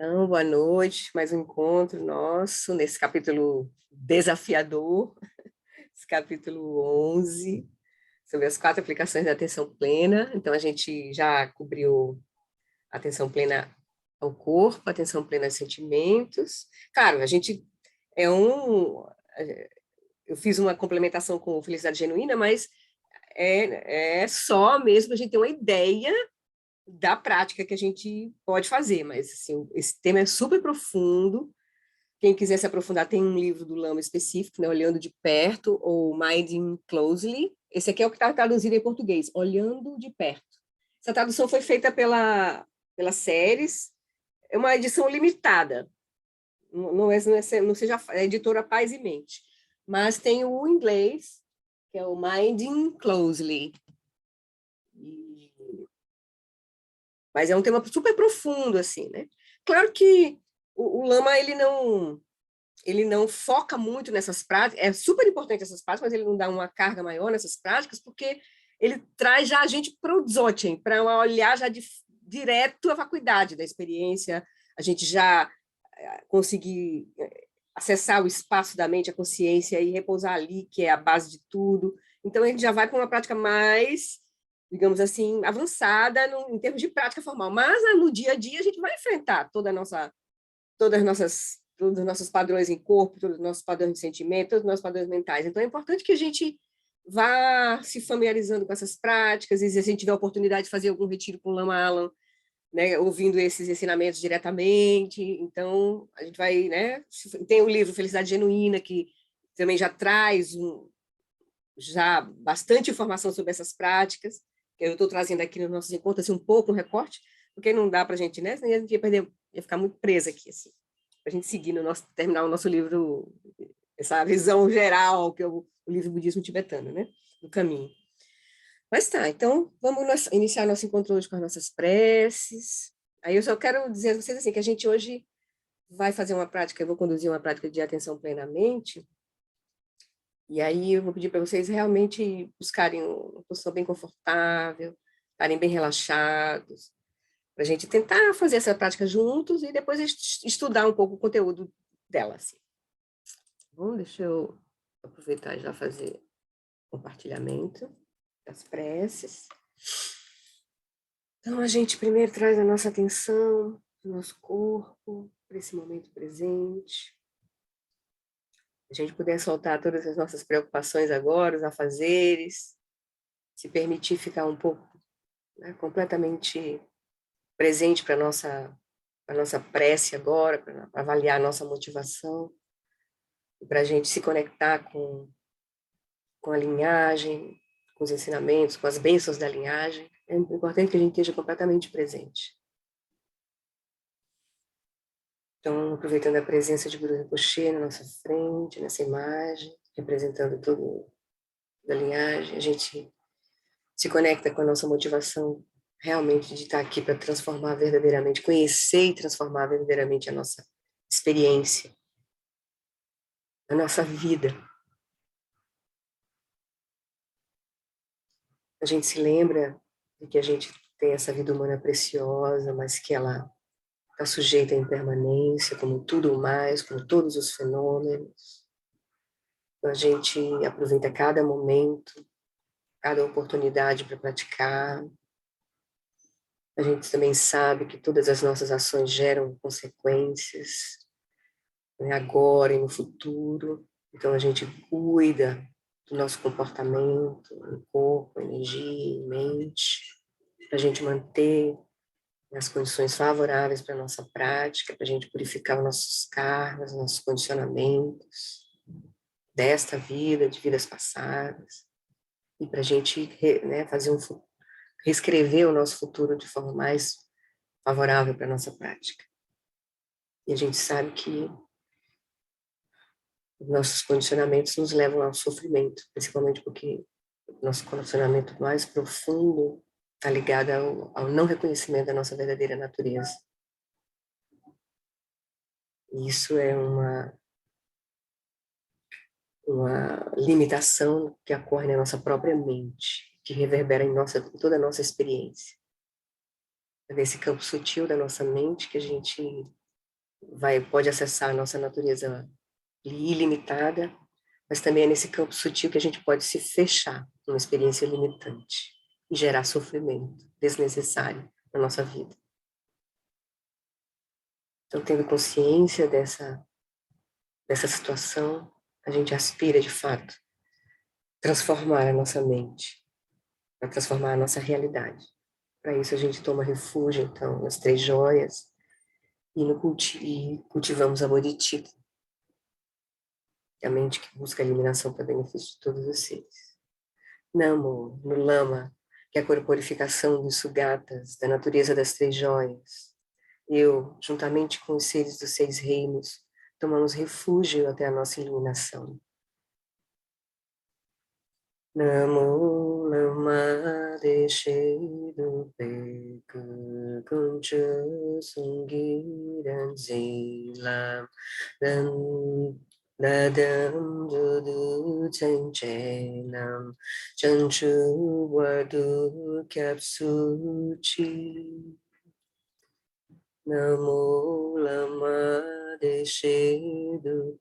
Então, boa noite, mais um encontro nosso nesse capítulo desafiador, esse capítulo 11, sobre as 4 aplicações da atenção plena. Então, a gente já cobriu a atenção plena ao corpo, a atenção plena aos sentimentos. Claro, a gente é eu fiz uma complementação com felicidade genuína, mas é só mesmo a gente ter uma ideia da prática que a gente pode fazer, mas assim, esse tema é super profundo. Quem quiser se aprofundar, tem um livro do Lama específico, né, Olhando de Perto, ou Minding Closely. Esse aqui é o que está traduzido em português, Olhando de Perto. Essa tradução foi feita pela Séries, é uma edição limitada, não seja a editora Paz e Mente, mas tem o inglês, que é o Minding Closely. Mas é um tema super profundo, assim, né? Claro que o Lama, ele não foca muito nessas práticas, é super importante essas práticas, mas ele não dá uma carga maior nessas práticas, porque ele traz já a gente para o Dzogchen, para olhar já direto a vacuidade da experiência, a gente já conseguir acessar o espaço da mente, a consciência, e repousar ali, que é a base de tudo. Então, a gente já vai para uma prática mais, digamos assim, avançada em termos de prática formal. Mas, no dia a dia, a gente vai enfrentar todos os nossos padrões em corpo, todos os nossos padrões de sentimento, todos os nossos padrões mentais. Então, é importante que a gente vá se familiarizando com essas práticas, e se a gente tiver a oportunidade de fazer algum retiro com o Lama Alan, né, ouvindo esses ensinamentos diretamente. Então, a gente vai, né, tem o livro Felicidade Genuína, que também já traz já bastante informação sobre essas práticas, que eu estou trazendo aqui nos nossos encontros, assim, um pouco, um recorte, porque não dá para a gente, né, senão a gente ia perder, ia ficar muito presa aqui, assim, para a gente seguir terminar o nosso livro, essa visão geral, que é o livro Budismo Tibetano, né, do caminho. Mas tá, então vamos iniciar nosso encontro hoje com as nossas preces. Aí eu só quero dizer a vocês assim, que a gente hoje vai fazer uma prática, eu vou conduzir uma prática de atenção plenamente, e aí eu vou pedir para vocês realmente buscarem uma posição bem confortável, estarem bem relaxados, para a gente tentar fazer essa prática juntos e depois estudar um pouco o conteúdo dela. Assim. Bom, deixa eu aproveitar e já fazer compartilhamento das preces. Então, a gente primeiro traz a nossa atenção do nosso corpo para esse momento presente. A gente puder soltar todas as nossas preocupações agora, os afazeres, se permitir ficar um pouco, né, completamente presente para a nossa prece agora, para avaliar a nossa motivação, para a gente se conectar com a linhagem, com os ensinamentos, com as bênçãos da linhagem. É importante que a gente esteja completamente presente. Então, aproveitando a presença de Guru Rinpoche na nossa frente, nessa imagem, representando toda a linhagem, a gente se conecta com a nossa motivação realmente de estar aqui para transformar verdadeiramente, conhecer e transformar verdadeiramente a nossa experiência, a nossa vida. A gente se lembra de que a gente tem essa vida humana preciosa, mas que ela está sujeita à impermanência, como tudo mais, como todos os fenômenos. A gente aproveita cada momento, cada oportunidade para praticar. A gente também sabe que todas as nossas ações geram consequências, né, agora e no futuro. Então, a gente cuida do nosso comportamento, no corpo, energia, mente, para a gente manter as condições favoráveis para a nossa prática, para a gente purificar os nossos karmas, nossos condicionamentos desta vida, de vidas passadas, e para a gente, né, reescrever o nosso futuro de forma mais favorável para a nossa prática. E a gente sabe que os nossos condicionamentos nos levam ao sofrimento, principalmente porque o nosso condicionamento mais profundo está ligado ao não reconhecimento da nossa verdadeira natureza. E isso é uma limitação que ocorre na nossa própria mente, que reverbera em toda a nossa experiência. É nesse campo sutil da nossa mente que a gente pode acessar a nossa natureza ilimitada, mas também é nesse campo sutil que a gente pode se fechar numa experiência limitante e gerar sofrimento desnecessário na nossa vida. Então, tendo consciência dessa situação, a gente aspira, de fato, transformar a nossa mente, para transformar a nossa realidade. Para isso, a gente toma refúgio, então, nas três joias e cultivamos a bodhicitta, a mente que busca a eliminação para benefício de todos os seres. Namo, no Lama, que é a corporificação dos Sugatas, da natureza das três joias. Eu, juntamente com os seres dos seis reinos, tomamos refúgio até a nossa iluminação. Namo Lama Deshe Peku Kuncha Sungiran Zilam Nadam Dudu Chenchenam Chanchu Wadu Kapsuchi Namo Lama Deshe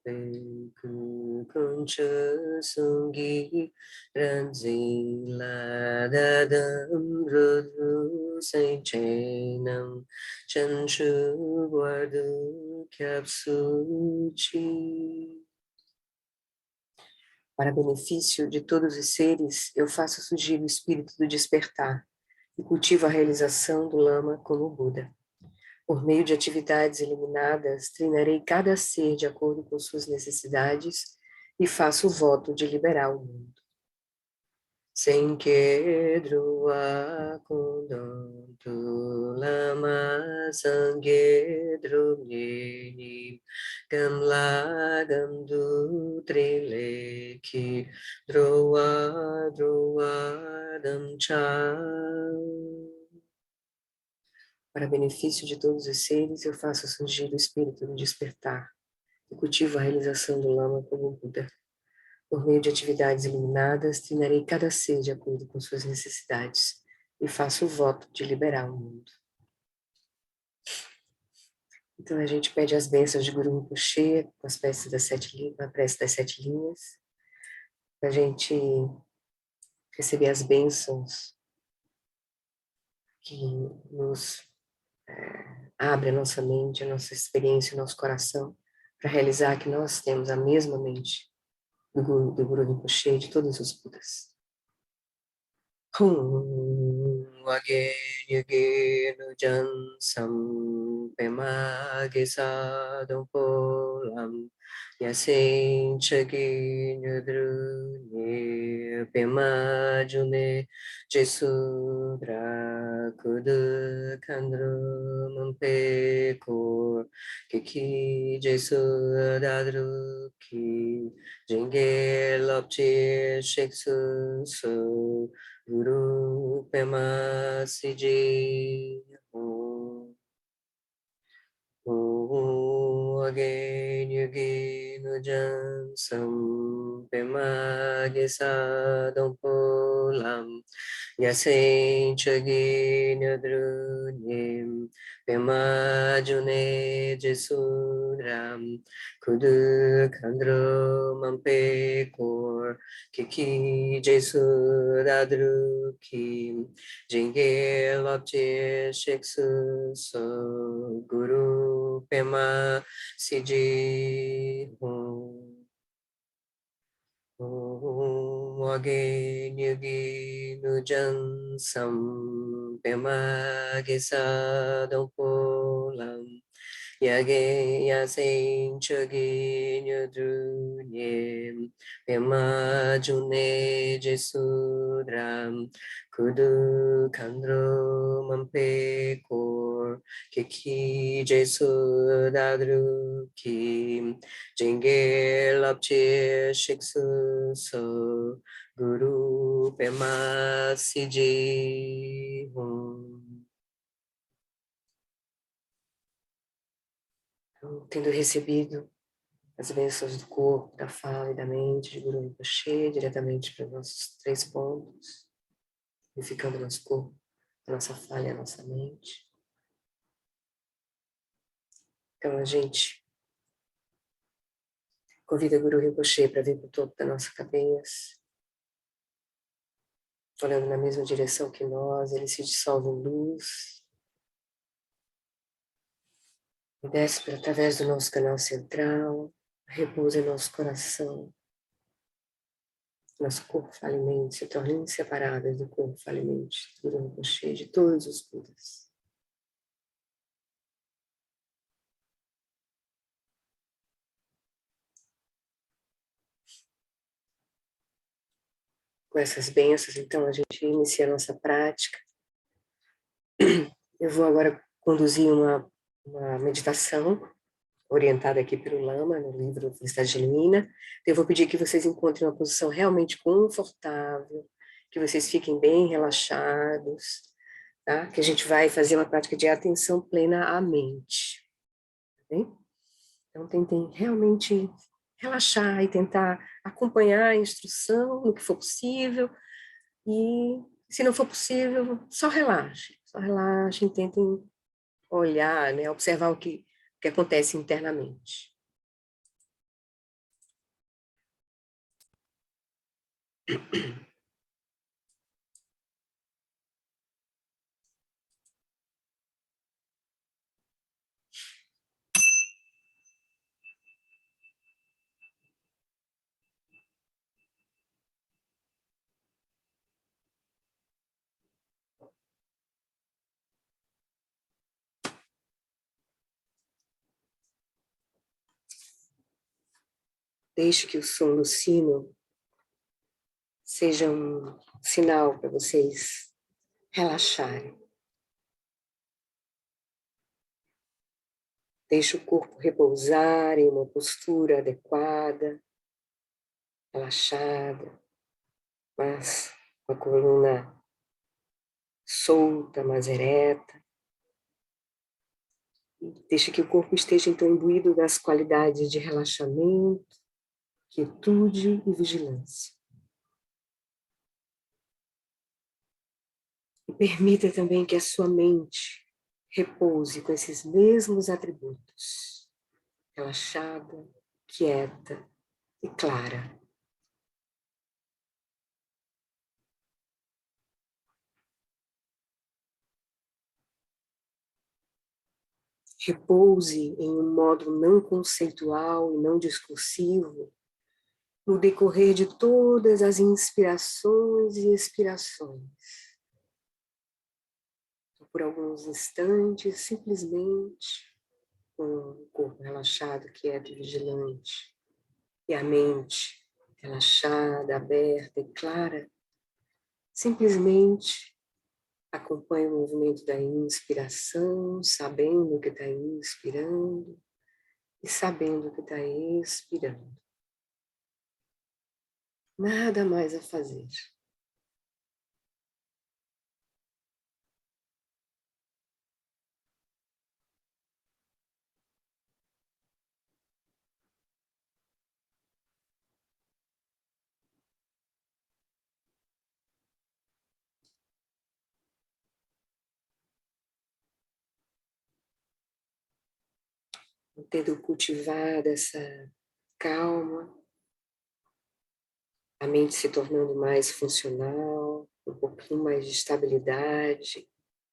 Peku Kuncha Sungi Ranzila Dadam Rudu Senchenam Chanchu Guardu Kapsuchi. Para benefício de todos os seres, eu faço surgir o espírito do despertar e cultivo a realização do Lama como Buda. Por meio de atividades iluminadas, treinarei cada ser de acordo com suas necessidades e faço o voto de liberar o mundo. Senkedrua kundontu lama sangedru nyeni gamla gamdu trileki droa droa damcha. Para benefício de todos os seres, eu faço surgir o espírito do despertar e cultivo a realização do Lama como Buda. Por meio de atividades iluminadas, treinarei cada ser de acordo com suas necessidades e faço o voto de liberar o mundo. Então a gente pede as bênçãos de Guru Rinpoche, com as peças das a prece das 7 linhas, para a gente receber as bênçãos que nos abre a nossa mente, a nossa experiência, o nosso coração, para realizar que nós temos a mesma mente do Guru Rinpoche, de todos os Budas. Again, again, Jansam, Pemage Sadam Polam, Yasin Chagin Drune, Pemajune, Jesudra Kudu Kandru Mampekor, Kiki Jesudadruki, Jingel Opti Sheksu So, Guru Pema Siji Om Again Yagi Nujan Sam Pema Gesa Dompolam Yasen Chagi Nyadrunim Pema June Jesudram Kudu Kandro Mampe Kor Kiki Jesudadrukim Jinge Lopje Sheksu So Guru Pema Siji Om Again Yugi Nujan Sam Pema Gesa Dompolam Yage Yasen Chogi Nyadrunyem Pema June Jesudram Kudu Kandro Mampe Kor Kiki Jesudadrukim Jinge Lapche Shiksu So Guru Pema Siji Tendo recebido as bênçãos do corpo, da fala e da mente de Guru Rinpoche, diretamente para os nossos 3 pontos, purificando o nosso corpo, a nossa fala e a nossa mente. Então, a gente convida o Guru Rinpoche para vir para o topo da nossa cabeça, olhando na mesma direção que nós, ele se dissolve em luz, e desce por através do nosso canal central, repousa em nosso coração, nosso corpo falimente, se torna inseparável do corpo falimente do Guru Rinpoche, de todos os Budas. Com essas bênçãos, então, a gente inicia a nossa prática. Eu vou agora conduzir uma meditação orientada aqui pelo Lama, no livro Felicidade Genuína. Eu vou pedir que vocês encontrem uma posição realmente confortável, que vocês fiquem bem relaxados, tá? Que a gente vai fazer uma prática de atenção plena à mente, tá bem? Então, tentem realmente relaxar e tentar acompanhar a instrução no que for possível. E, se não for possível, só relaxem, tentem olhar, né, observar o que acontece internamente. Deixe que o som do sino seja um sinal para vocês relaxarem. Deixe o corpo repousar em uma postura adequada, relaxada, mas com a coluna solta, mas ereta. Deixe que o corpo esteja então imbuído das qualidades de relaxamento, quietude e vigilância. E permita também que a sua mente repouse com esses mesmos atributos, relaxada, quieta e clara. Repouse em um modo não conceitual e não discursivo no decorrer de todas as inspirações e expirações. Por alguns instantes, simplesmente, com o corpo relaxado, quieto e vigilante, e a mente relaxada, aberta e clara, simplesmente acompanhe o movimento da inspiração, sabendo que está inspirando e sabendo que está expirando. Nada mais a fazer. Tendo cultivado essa calma, a mente se tornando mais funcional, um pouquinho mais de estabilidade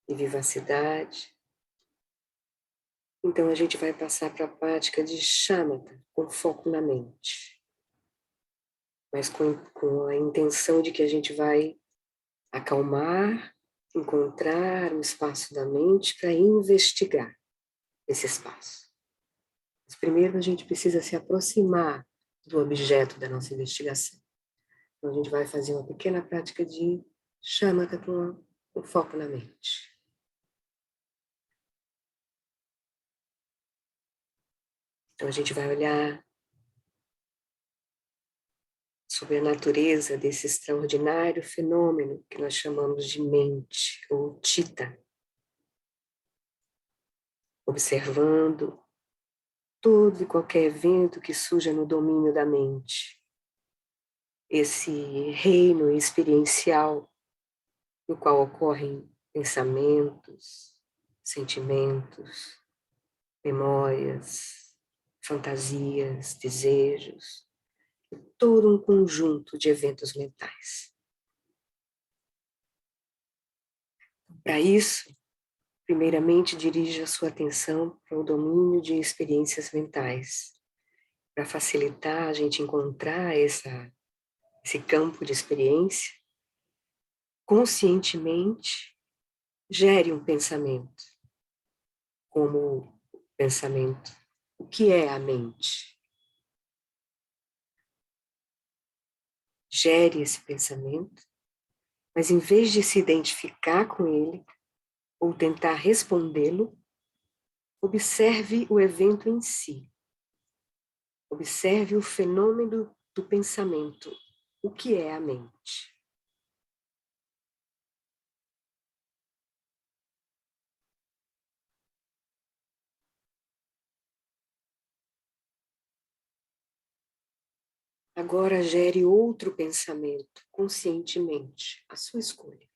e vivacidade. Então, a gente vai passar para a prática de shamatha, com foco na mente. Mas com a intenção de que a gente vai acalmar, encontrar um espaço da mente para investigar esse espaço. Mas primeiro a gente precisa se aproximar do objeto da nossa investigação. Então, a gente vai fazer uma pequena prática de shamatha com foco na mente. Então, a gente vai olhar sobre a natureza desse extraordinário fenômeno que nós chamamos de mente, ou chitta, observando todo e qualquer evento que surja no domínio da mente. Esse reino experiencial no qual ocorrem pensamentos, sentimentos, memórias, fantasias, desejos, todo um conjunto de eventos mentais. Para isso, primeiramente dirija a sua atenção para o domínio de experiências mentais, para facilitar a gente encontrar esse campo de experiência. Conscientemente, gere um pensamento, como pensamento, o que é a mente? Gere esse pensamento, mas em vez de se identificar com ele, ou tentar respondê-lo, observe o evento em si. Observe o fenômeno do pensamento, o que é a mente. Agora gere outro pensamento, conscientemente, a sua escolha.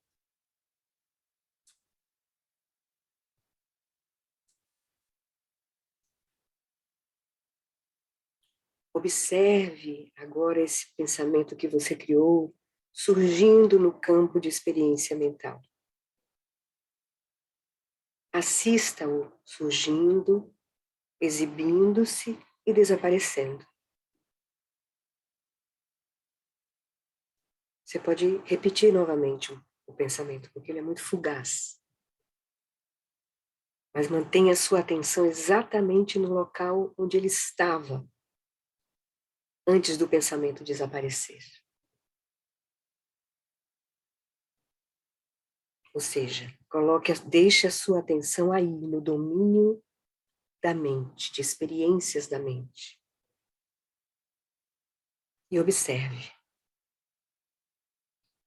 Observe agora esse pensamento que você criou, surgindo no campo de experiência mental. Assista-o surgindo, exibindo-se e desaparecendo. Você pode repetir novamente o pensamento, porque ele é muito fugaz. Mas mantenha a sua atenção exatamente no local onde ele estava, antes do pensamento desaparecer. Ou seja, deixe a sua atenção aí, no domínio da mente, de experiências da mente. E observe.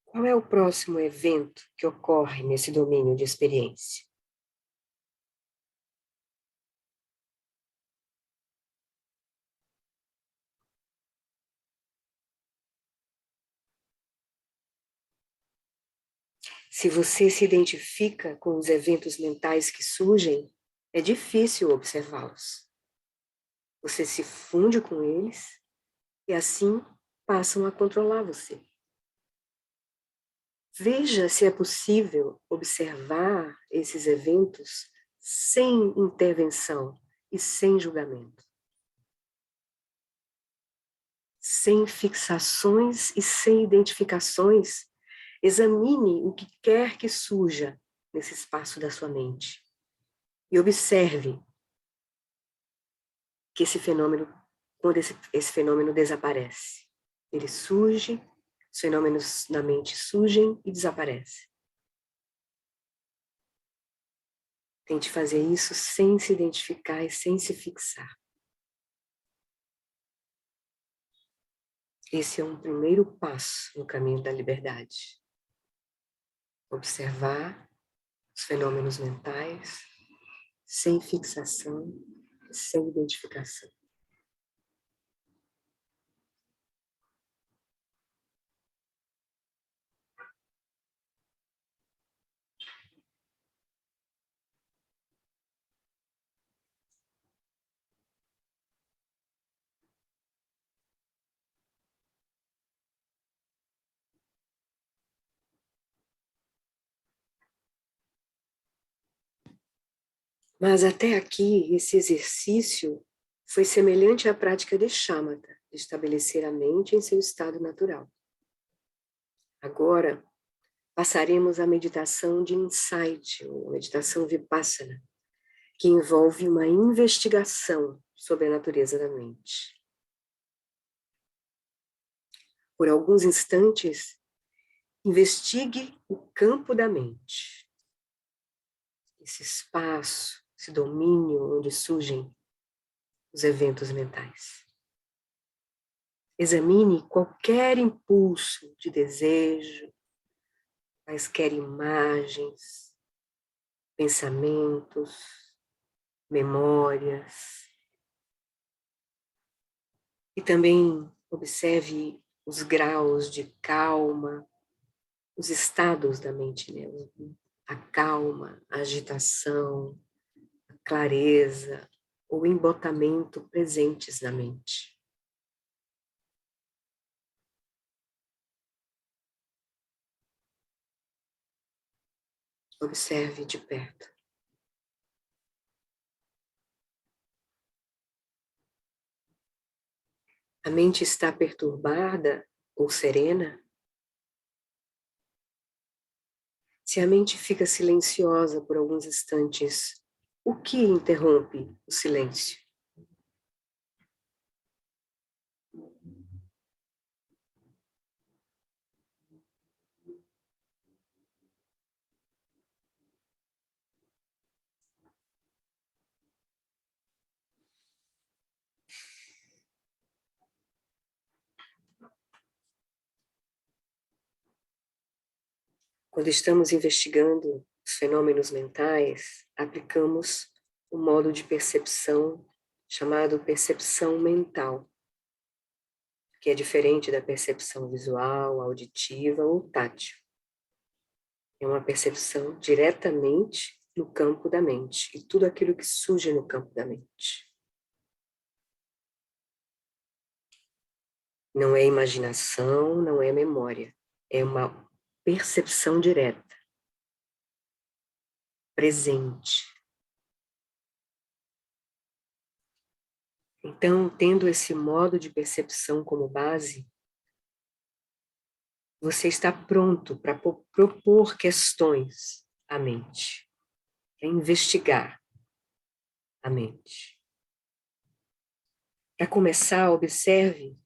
Qual é o próximo evento que ocorre nesse domínio de experiência? Se você se identifica com os eventos mentais que surgem, é difícil observá-los. Você se funde com eles e assim passam a controlar você. Veja se é possível observar esses eventos sem intervenção e sem julgamento. Sem fixações e sem identificações, examine o que quer que surja nesse espaço da sua mente e observe que esse fenômeno, quando esse fenômeno desaparece. Ele surge, os fenômenos na mente surgem e desaparecem. Tente fazer isso sem se identificar e sem se fixar. Esse é um primeiro passo no caminho da liberdade. Observar os fenômenos mentais sem fixação, sem identificação. Mas até aqui, esse exercício foi semelhante à prática de shamatha, de estabelecer a mente em seu estado natural. Agora, passaremos à meditação de insight, ou meditação vipassana, que envolve uma investigação sobre a natureza da mente. Por alguns instantes, investigue o campo da mente, esse espaço, esse domínio onde surgem os eventos mentais. Examine qualquer impulso de desejo, quaisquer imagens, pensamentos, memórias. E também observe os graus de calma, os estados da mente, né? A calma, a agitação, a clareza, ou embotamento presentes na mente. Observe de perto. A mente está perturbada ou serena? Se a mente fica silenciosa por alguns instantes, o que interrompe o silêncio? Quando estamos investigando os fenômenos mentais, aplicamos o modo de percepção chamado percepção mental, que é diferente da percepção visual, auditiva ou tátil. É uma percepção diretamente no campo da mente e tudo aquilo que surge no campo da mente. Não é imaginação, não é memória, é uma percepção direta, presente. Então, tendo esse modo de percepção como base, você está pronto para propor questões à mente, para investigar a mente. Para começar, observe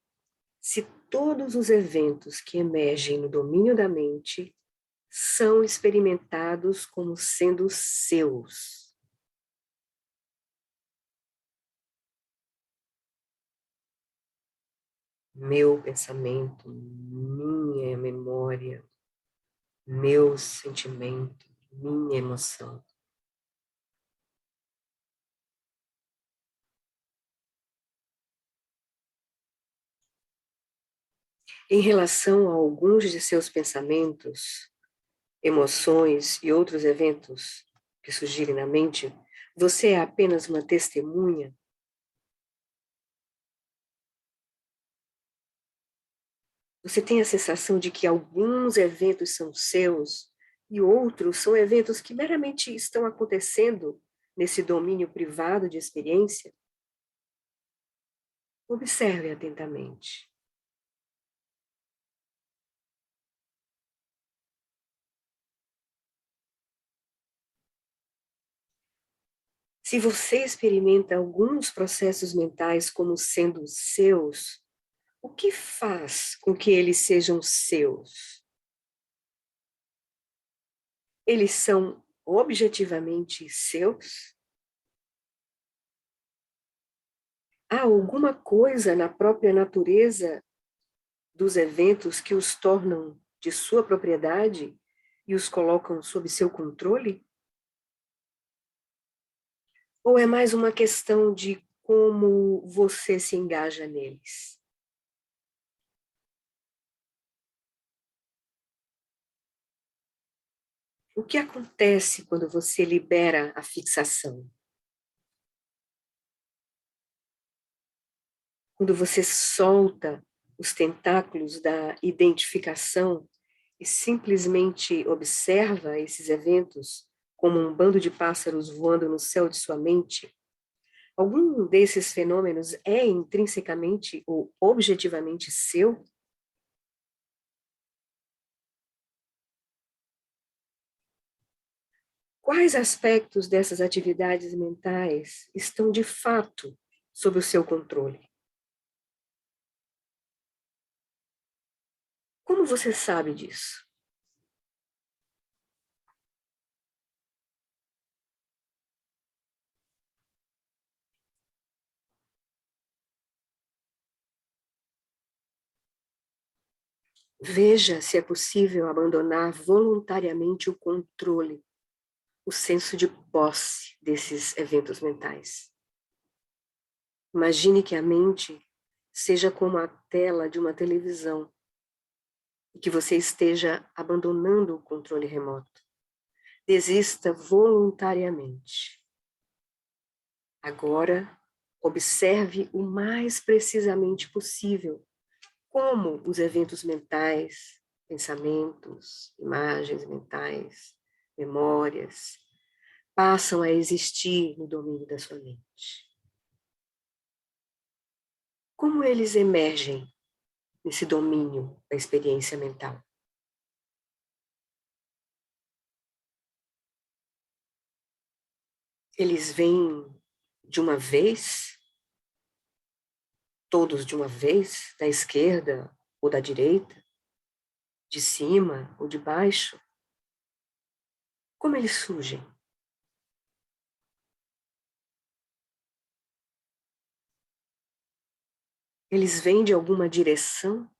se todos os eventos que emergem no domínio da mente são experimentados como sendo seus. Meu pensamento, minha memória, meu sentimento, minha emoção. Em relação a alguns de seus pensamentos, emoções e outros eventos que surgirem na mente, você é apenas uma testemunha? Você tem a sensação de que alguns eventos são seus e outros são eventos que meramente estão acontecendo nesse domínio privado de experiência? Observe atentamente. Se você experimenta alguns processos mentais como sendo seus, o que faz com que eles sejam seus? Eles são objetivamente seus? Há alguma coisa na própria natureza dos eventos que os tornam de sua propriedade e os colocam sob seu controle? Ou é mais uma questão de como você se engaja neles? O que acontece quando você libera a fixação? Quando você solta os tentáculos da identificação e simplesmente observa esses eventos como um bando de pássaros voando no céu de sua mente, algum desses fenômenos é intrinsecamente ou objetivamente seu? Quais aspectos dessas atividades mentais estão de fato sob o seu controle? Como você sabe disso? Veja se é possível abandonar voluntariamente o controle, o senso de posse desses eventos mentais. Imagine que a mente seja como a tela de uma televisão e que você esteja abandonando o controle remoto. Desista voluntariamente. Agora, Observe o mais precisamente possível como os eventos mentais, pensamentos, imagens mentais, memórias, passam a existir no domínio da sua mente. Como eles emergem nesse domínio da experiência mental? Eles vêm de uma vez, todos de uma vez, da esquerda ou da direita, de cima ou de baixo? Como eles surgem? Eles vêm de alguma direção?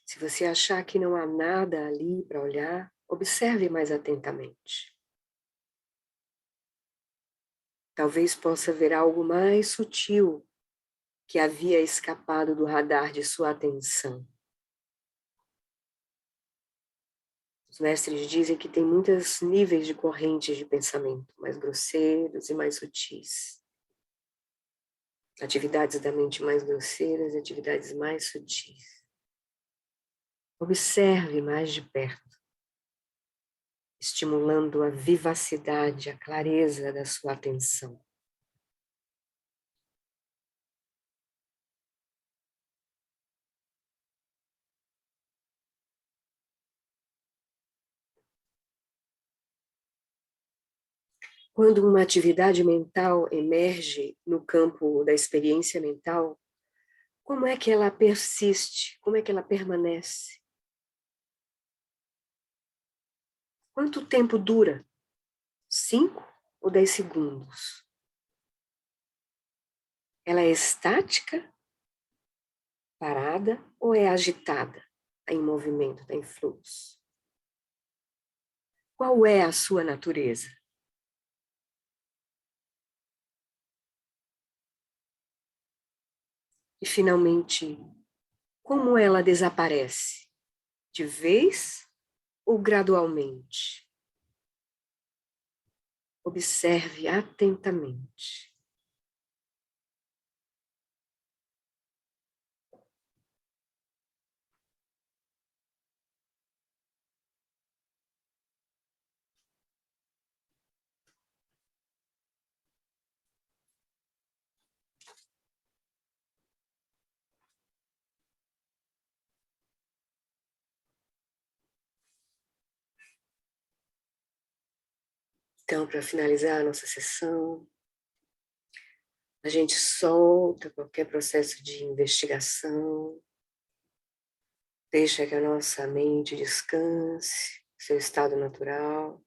Se você achar que não há nada ali para olhar, observe mais atentamente. Talvez possa ver algo mais sutil que havia escapado do radar de sua atenção. Os mestres dizem que tem muitos níveis de correntes de pensamento, mais grosseiros e mais sutis. Atividades da mente mais grosseiras e atividades mais sutis. Observe mais de perto, estimulando a vivacidade, a clareza da sua atenção. Quando uma atividade mental emerge no campo da experiência mental, como é que ela persiste? Como é que ela permanece? Quanto tempo dura? 5 ou 10 segundos? Ela é estática, parada ou é agitada? Está em movimento, está em fluxo. Qual é a sua natureza? E, finalmente, como ela desaparece? De vez ou gradualmente? Observe atentamente. Então, para finalizar a nossa sessão, a gente solta qualquer processo de investigação, deixa que a nossa mente descanse, seu estado natural,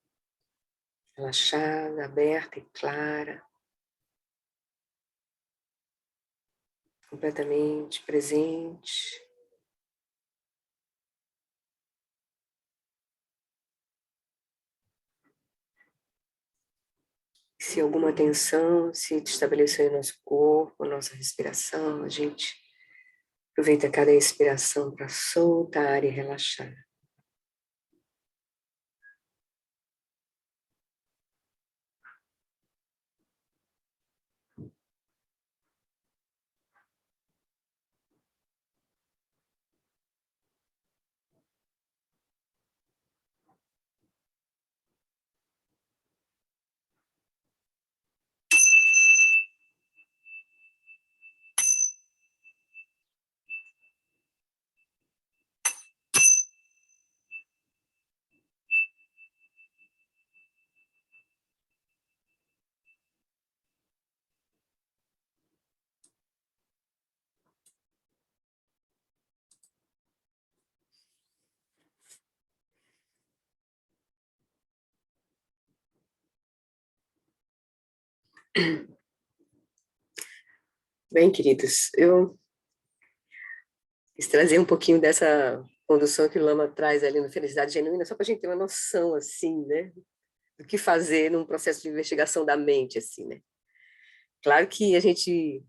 relaxada, aberta e clara, completamente presente. Se alguma tensão se estabeleceu em nosso corpo, nossa respiração, a gente aproveita cada inspiração para soltar e relaxar. Bem, queridos, eu quis trazer um pouquinho dessa condução que o Lama traz ali no Felicidade Genuína, só para a gente ter uma noção, assim, né, do que fazer num processo de investigação da mente, assim, né. Claro que a gente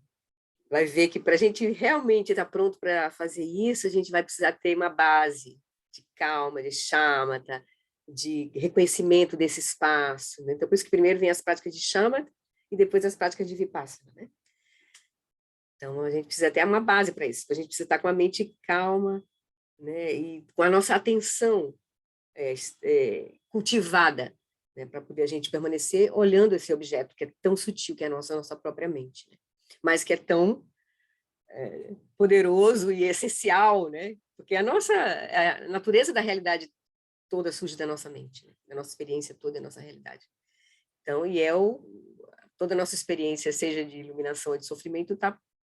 vai ver que para a gente realmente estar pronto para fazer isso, a gente vai precisar ter uma base de calma, de shamatha, de reconhecimento desse espaço, né? Então, por isso que primeiro vem as práticas de shamatha e depois as práticas de vipassana, né? Então, a gente precisa ter uma base para isso, a gente precisa estar com a mente calma, né? E com a nossa atenção cultivada, né? Para poder a gente permanecer olhando esse objeto que é tão sutil, que é a nossa própria mente, né? Mas que é tão poderoso e essencial, né? Porque a natureza da realidade toda surge da nossa mente, né? A nossa experiência toda é a nossa realidade. Então, toda a nossa experiência, seja de iluminação ou de sofrimento,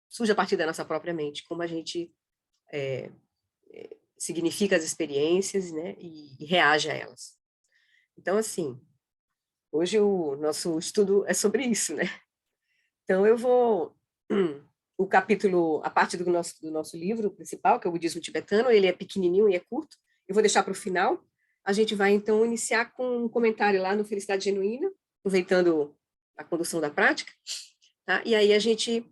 surge a partir da nossa própria mente, como a gente significa as experiências, né? E reage a elas. Então, assim, hoje o nosso estudo é sobre isso, né? Então, eu vou o capítulo, a parte do nosso livro principal, que é o Budismo Tibetano, ele é pequenininho e é curto, eu vou deixar para o final. A gente vai, então, iniciar com um comentário lá no Felicidade Genuína, aproveitando a condução da prática, tá? E aí a gente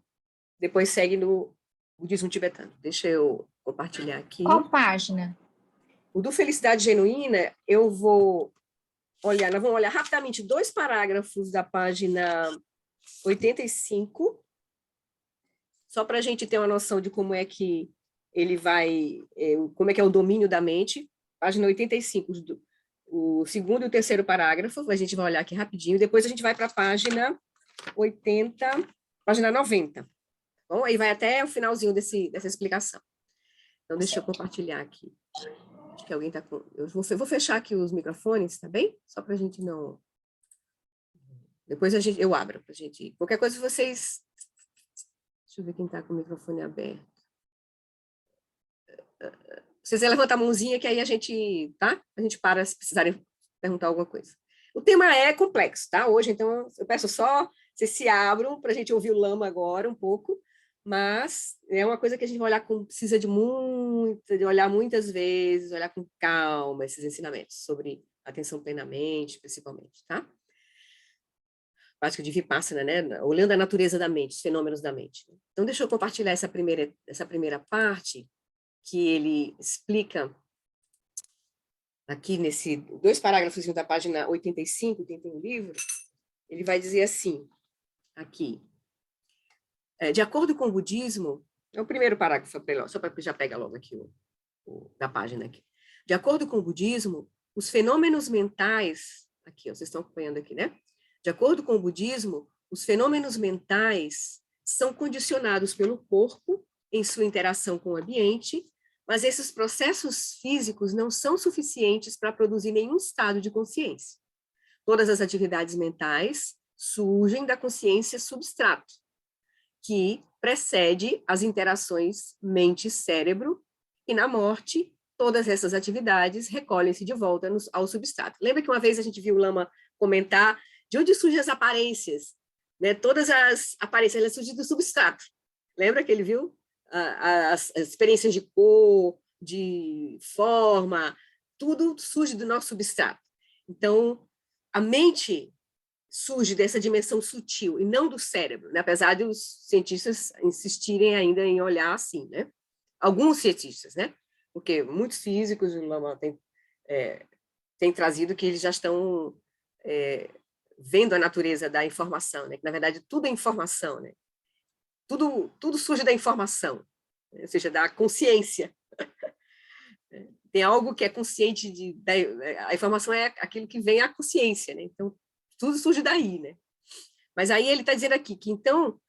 depois segue no Budismo Tibetano. Deixa eu compartilhar aqui. Qual página? O do Felicidade Genuína, eu vou olhar, nós vamos olhar rapidamente 2 parágrafos da página 85, só para a gente ter uma noção de como é que ele vai, como é que é o domínio da mente. Página 85, o segundo e o terceiro parágrafo, a gente vai olhar aqui rapidinho, depois a gente vai para a página 80, página 90. Bom, aí vai até o finalzinho dessa explicação. Então, deixa eu compartilhar aqui. Acho que alguém está com... Eu vou fechar aqui os microfones, tá bem? Só para a gente não... Depois eu abro para a gente... Qualquer coisa vocês... Deixa eu ver quem está com o microfone aberto. Vocês vão levantar a mãozinha que aí a gente, tá? A gente para se precisarem perguntar alguma coisa. O tema é complexo, tá? Hoje, então, eu peço só vocês se abram para a gente ouvir o Lama agora um pouco, mas é uma coisa que a gente vai olhar precisa de olhar muitas vezes, olhar com calma esses ensinamentos sobre atenção plenamente, principalmente, tá? Prática de Vipassana, né? Olhando a natureza da mente, os fenômenos da mente. Então, deixa eu compartilhar essa primeira parte, que ele explica aqui nesse 2 parágrafos da página 85, quem tem o livro, ele vai dizer assim, aqui, de acordo com o budismo, é o primeiro parágrafo, só para que já pega logo aqui da página aqui. De acordo com o budismo, os fenômenos mentais, aqui, ó, vocês estão acompanhando aqui, né? De acordo com o budismo, os fenômenos mentais são condicionados pelo corpo em sua interação com o ambiente, mas esses processos físicos não são suficientes para produzir nenhum estado de consciência. Todas as atividades mentais surgem da consciência substrato, que precede as interações mente-cérebro, e na morte, todas essas atividades recolhem-se de volta ao substrato. Lembra que uma vez a gente viu o Lama comentar de onde surgem as aparências? Né? Todas as aparências, elas surgem do substrato. Lembra que ele viu? As experiências de cor, de forma, tudo surge do nosso substrato. Então, a mente surge dessa dimensão sutil e não do cérebro, né? Apesar de os cientistas insistirem ainda em olhar assim, né? Alguns cientistas, né? Porque muitos físicos, o Lama tem trazido que eles já estão vendo a natureza da informação, né? Que, na verdade, tudo é informação, né? Tudo surge da informação, né? Ou seja, da consciência. Tem algo que é consciente, a informação é aquilo que vem à consciência, né? Então, tudo surge daí, né? Mas aí ele está dizendo aqui que, então,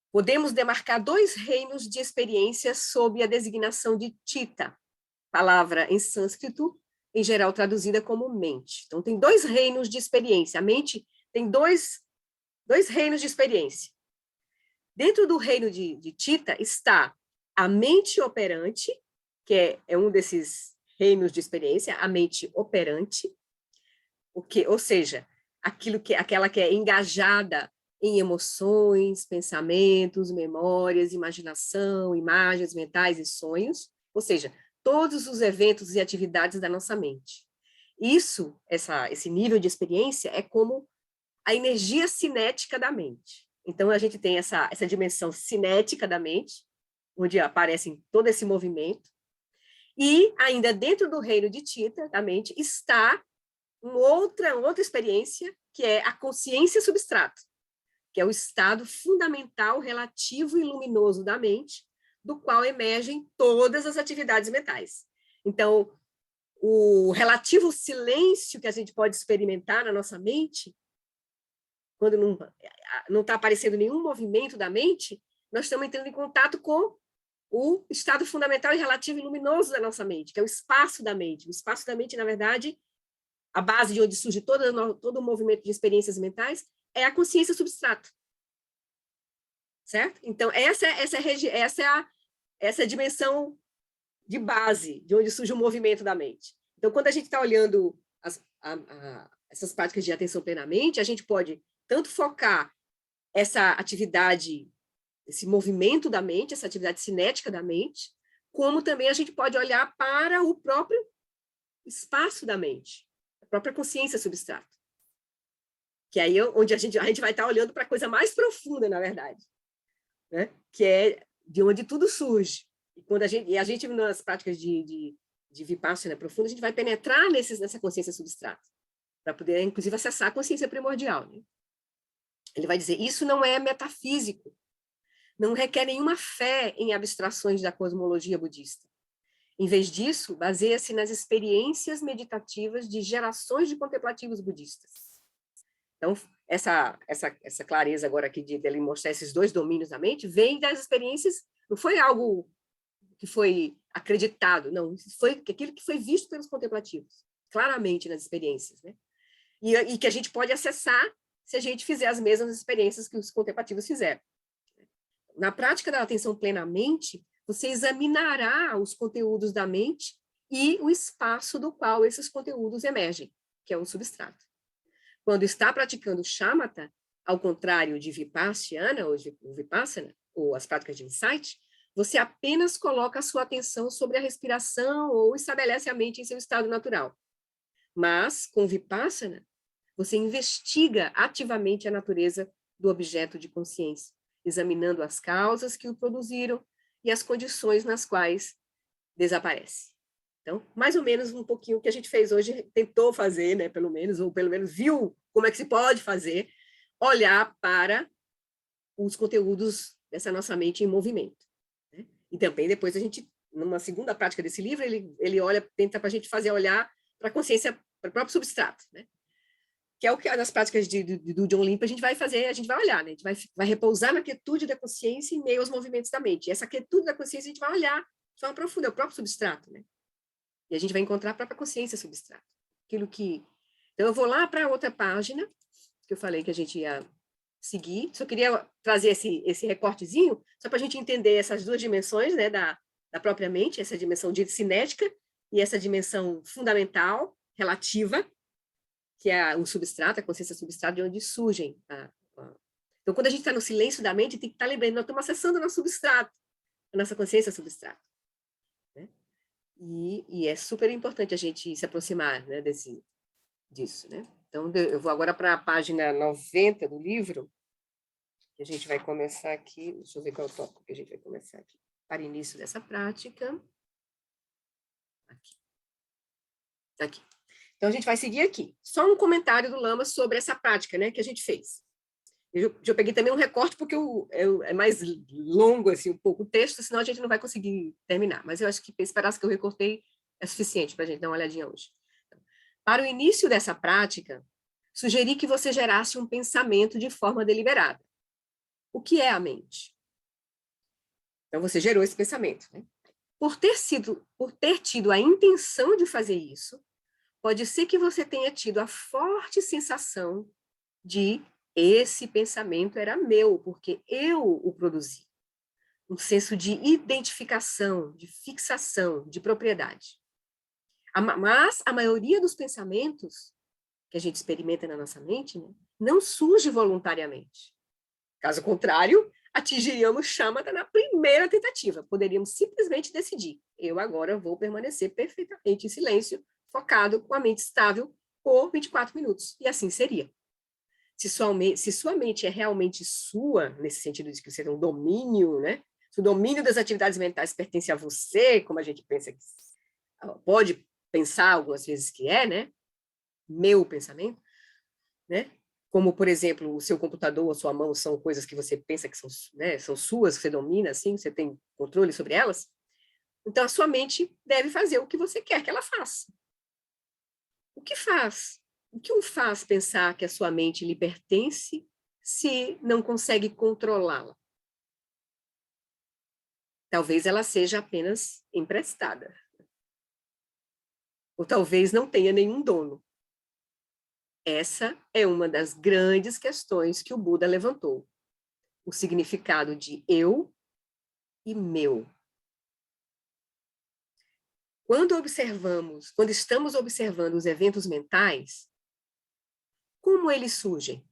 podemos demarcar 2 reinos de experiência sob a designação de Chitta, palavra em sânscrito, em geral traduzida como mente. Então, tem 2 reinos de experiência. A mente tem dois reinos de experiência. Dentro do reino de Chitta está a mente operante, que é um desses reinos de experiência, a mente operante, ou seja, aquela que é engajada em emoções, pensamentos, memórias, imaginação, imagens mentais e sonhos. ou seja, todos os eventos e atividades da nossa mente. Esse nível de experiência é como a energia cinética da mente. Então, a gente tem essa dimensão cinética da mente, onde aparece todo esse movimento, e ainda dentro do reino de Tita, da mente, está outra experiência, que é a consciência substrato, que é o estado fundamental, relativo e luminoso da mente, do qual emergem todas as atividades mentais. Então, o relativo silêncio que a gente pode experimentar na nossa mente, quando não está aparecendo nenhum movimento da mente, nós estamos entrando em contato com o estado fundamental e relativo e luminoso da nossa mente, que é o espaço da mente. O espaço da mente, na verdade, a base de onde surge todo o movimento de experiências mentais, é a consciência substrato. Certo? Então, essa é a dimensão de base, de onde surge o movimento da mente. Então, quando a gente está olhando essas práticas de atenção plenamente, a gente pode tanto focar essa atividade, esse movimento da mente, essa atividade cinética da mente, como também a gente pode olhar para o próprio espaço da mente, a própria consciência substrato. Que aí é onde a gente vai estar olhando para a coisa mais profunda, na verdade, né? Que é de onde tudo surge. E a gente nas práticas de Vipassana profunda, a gente vai penetrar nessa consciência substrata, para poder, inclusive, acessar a consciência primordial. Né? Ele vai dizer, isso não é metafísico, não requer nenhuma fé em abstrações da cosmologia budista. Em vez disso, baseia-se nas experiências meditativas de gerações de contemplativos budistas. Então, essa clareza agora aqui de ele mostrar esses dois domínios da mente vem das experiências, não foi algo que foi acreditado, não, foi aquilo que foi visto pelos contemplativos, claramente nas experiências, né? E que a gente pode acessar se a gente fizer as mesmas experiências que os contemplativos fizeram. Na prática da atenção plenamente, você examinará os conteúdos da mente e o espaço do qual esses conteúdos emergem, que é o substrato. Quando está praticando shamatha, ao contrário de Vipassana, ou as práticas de insight, você apenas coloca a sua atenção sobre a respiração ou estabelece a mente em seu estado natural. Mas, com Vipassana, você investiga ativamente a natureza do objeto de consciência, examinando as causas que o produziram e as condições nas quais desaparece. Então, mais ou menos um pouquinho o que a gente fez hoje, tentou fazer, né, pelo menos, ou pelo menos viu como é que se pode fazer, olhar para os conteúdos dessa nossa mente em movimento. Né? E também depois a gente, numa segunda prática desse livro, ele olha, tenta para a gente fazer olhar para a consciência, para o próprio substrato, né? Que é o que nas práticas do John Limpa a gente vai fazer, a gente vai olhar, né? A gente vai repousar na quietude da consciência em meio aos movimentos da mente. E essa quietude da consciência a gente vai olhar de forma profunda, é o próprio substrato, né? E a gente vai encontrar a própria consciência substrato. Aquilo que... Então, eu vou lá para outra página, que eu falei que a gente ia seguir. Só queria trazer esse recortezinho, só para a gente entender essas duas dimensões, né, da própria mente, essa dimensão de cinética e essa dimensão fundamental, relativa, que é o substrato, a consciência substrato, de onde surgem. Então, quando a gente está no silêncio da mente, tem que estar lembrando, nós estamos acessando o nosso substrato, a nossa consciência substrato. Né? E é super importante a gente se aproximar, né, disso. Né? Então, eu vou agora para a página 90 do livro, que a gente vai começar aqui. Deixa eu ver qual é o tópico que a gente vai começar aqui. Para início dessa prática. Aqui. Então, a gente vai seguir aqui. Só um comentário do Lama sobre essa prática, né, que a gente fez. Eu peguei também um recorte, porque é mais longo, assim, um pouco o texto, senão a gente não vai conseguir terminar. Mas eu acho que esse pedaço que eu recortei é suficiente para a gente dar uma olhadinha hoje. Então, para o início dessa prática, sugeri que você gerasse um pensamento de forma deliberada. O que é a mente? Então, você gerou esse pensamento. Né? Por ter tido a intenção de fazer isso, pode ser que você tenha tido a forte sensação de esse pensamento era meu, porque eu o produzi. Um senso de identificação, de fixação, de propriedade. Mas a maioria dos pensamentos que a gente experimenta na nossa mente, né, não surge voluntariamente. Caso contrário, atingiríamos Shamatha na primeira tentativa. Poderíamos simplesmente decidir, eu agora vou permanecer perfeitamente em silêncio, focado, com a mente estável, por 24 minutos. E assim seria. Se sua mente é realmente sua, nesse sentido de que você tem um domínio, né? Se o domínio das atividades mentais pertence a você, como a gente pensa que pode pensar algumas vezes que é, né? Meu pensamento, né? Como, por exemplo, o seu computador, a sua mão são coisas que você pensa que são, né, são suas, que você domina, assim, você tem controle sobre elas. Então, a sua mente deve fazer o que você quer que ela faça. O que faz? O que o faz pensar que a sua mente lhe pertence se não consegue controlá-la? Talvez ela seja apenas emprestada. Ou talvez não tenha nenhum dono. Essa é uma das grandes questões que o Buda levantou. O significado de eu e meu. Quando estamos observando os eventos mentais, como eles surgem?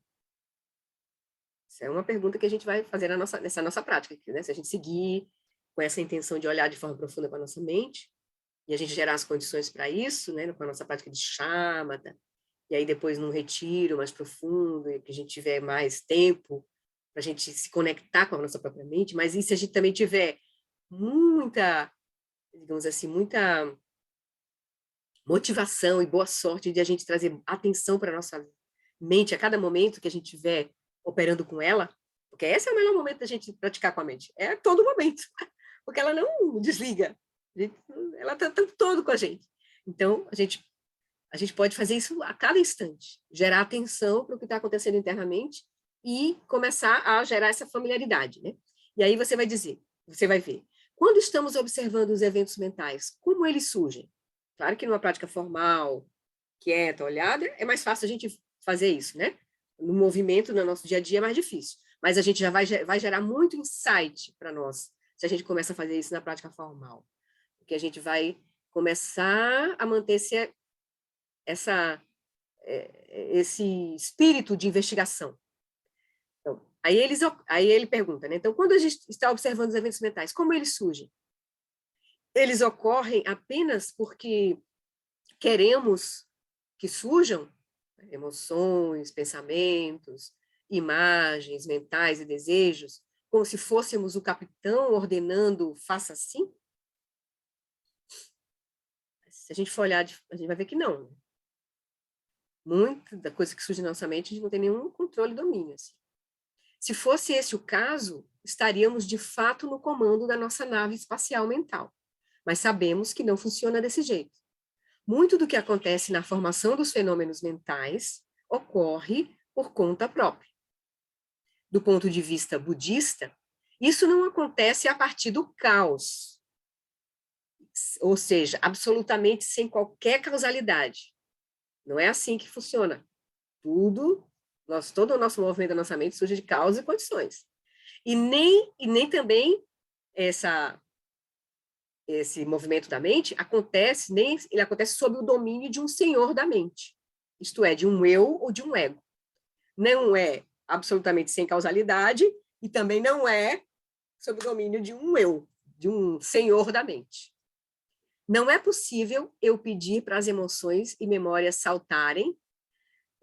Essa é uma pergunta que a gente vai fazer nessa nossa prática, né? Se a gente seguir com essa intenção de olhar de forma profunda para a nossa mente, e a gente gerar as condições para isso, né? Com a nossa prática de Shamatha, e aí depois num retiro mais profundo, e que a gente tiver mais tempo para a gente se conectar com a nossa própria mente, mas e se a gente também tiver muita, digamos assim, muita motivação e boa sorte de a gente trazer atenção para a nossa mente a cada momento que a gente estiver operando com ela, porque esse é o melhor momento da gente praticar com a mente, é todo momento, porque ela não desliga, ela está o tempo todo com a gente. Então, a gente pode fazer isso a cada instante, gerar atenção para o que está acontecendo internamente e começar a gerar essa familiaridade, né? E aí você vai dizer, você vai ver, quando estamos observando os eventos mentais, como eles surgem? Claro que numa prática formal, quieta, olhada, é mais fácil a gente fazer isso, né? No movimento, no nosso dia a dia, é mais difícil. Mas a gente já vai gerar muito insight para nós, se a gente começa a fazer isso na prática formal. Porque a gente vai começar a manter esse espírito de investigação. Então, aí ele pergunta, né? Então, quando a gente está observando os eventos mentais, como eles surgem? Eles ocorrem apenas porque queremos que surjam emoções, pensamentos, imagens mentais e desejos, como se fôssemos o capitão ordenando, faça assim? Se a gente for olhar, a gente vai ver que não. Muita da coisa que surge na nossa mente, a gente não tem nenhum controle e domínio. Assim. Se fosse esse o caso, estaríamos de fato no comando da nossa nave espacial mental. Mas sabemos que não funciona desse jeito. Muito do que acontece na formação dos fenômenos mentais ocorre por conta própria. Do ponto de vista budista, isso não acontece a partir do caos, ou seja, absolutamente sem qualquer causalidade. Não é assim que funciona. Todo o nosso movimento da nossa mente surge de causa e condições. E nem também esse movimento da mente acontece, nem ele acontece sob o domínio de um senhor da mente, isto é, de um eu ou de um ego. Não é absolutamente sem causalidade e também não é sob o domínio de um eu, de um senhor da mente. Não é possível eu pedir para as emoções e memórias saltarem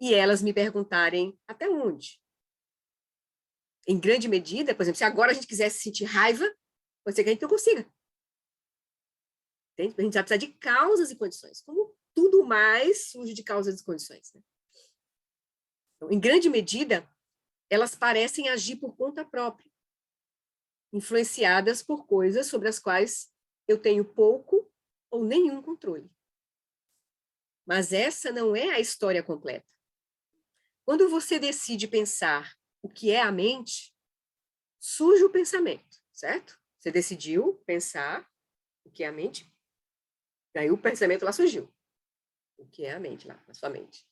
e elas me perguntarem até onde. Em grande medida, por exemplo, se agora a gente quisesse sentir raiva, pode ser que a gente não consiga. Entende? A gente vai precisar de causas e condições. Como tudo mais surge de causas e condições. Né? Então, em grande medida, elas parecem agir por conta própria, influenciadas por coisas sobre as quais eu tenho pouco ou nenhum controle. Mas essa não é a história completa. Quando você decide pensar o que é a mente, surge o pensamento, certo? Você decidiu pensar o que é a mente, daí o pensamento lá surgiu. O que é a mente lá, na sua mente.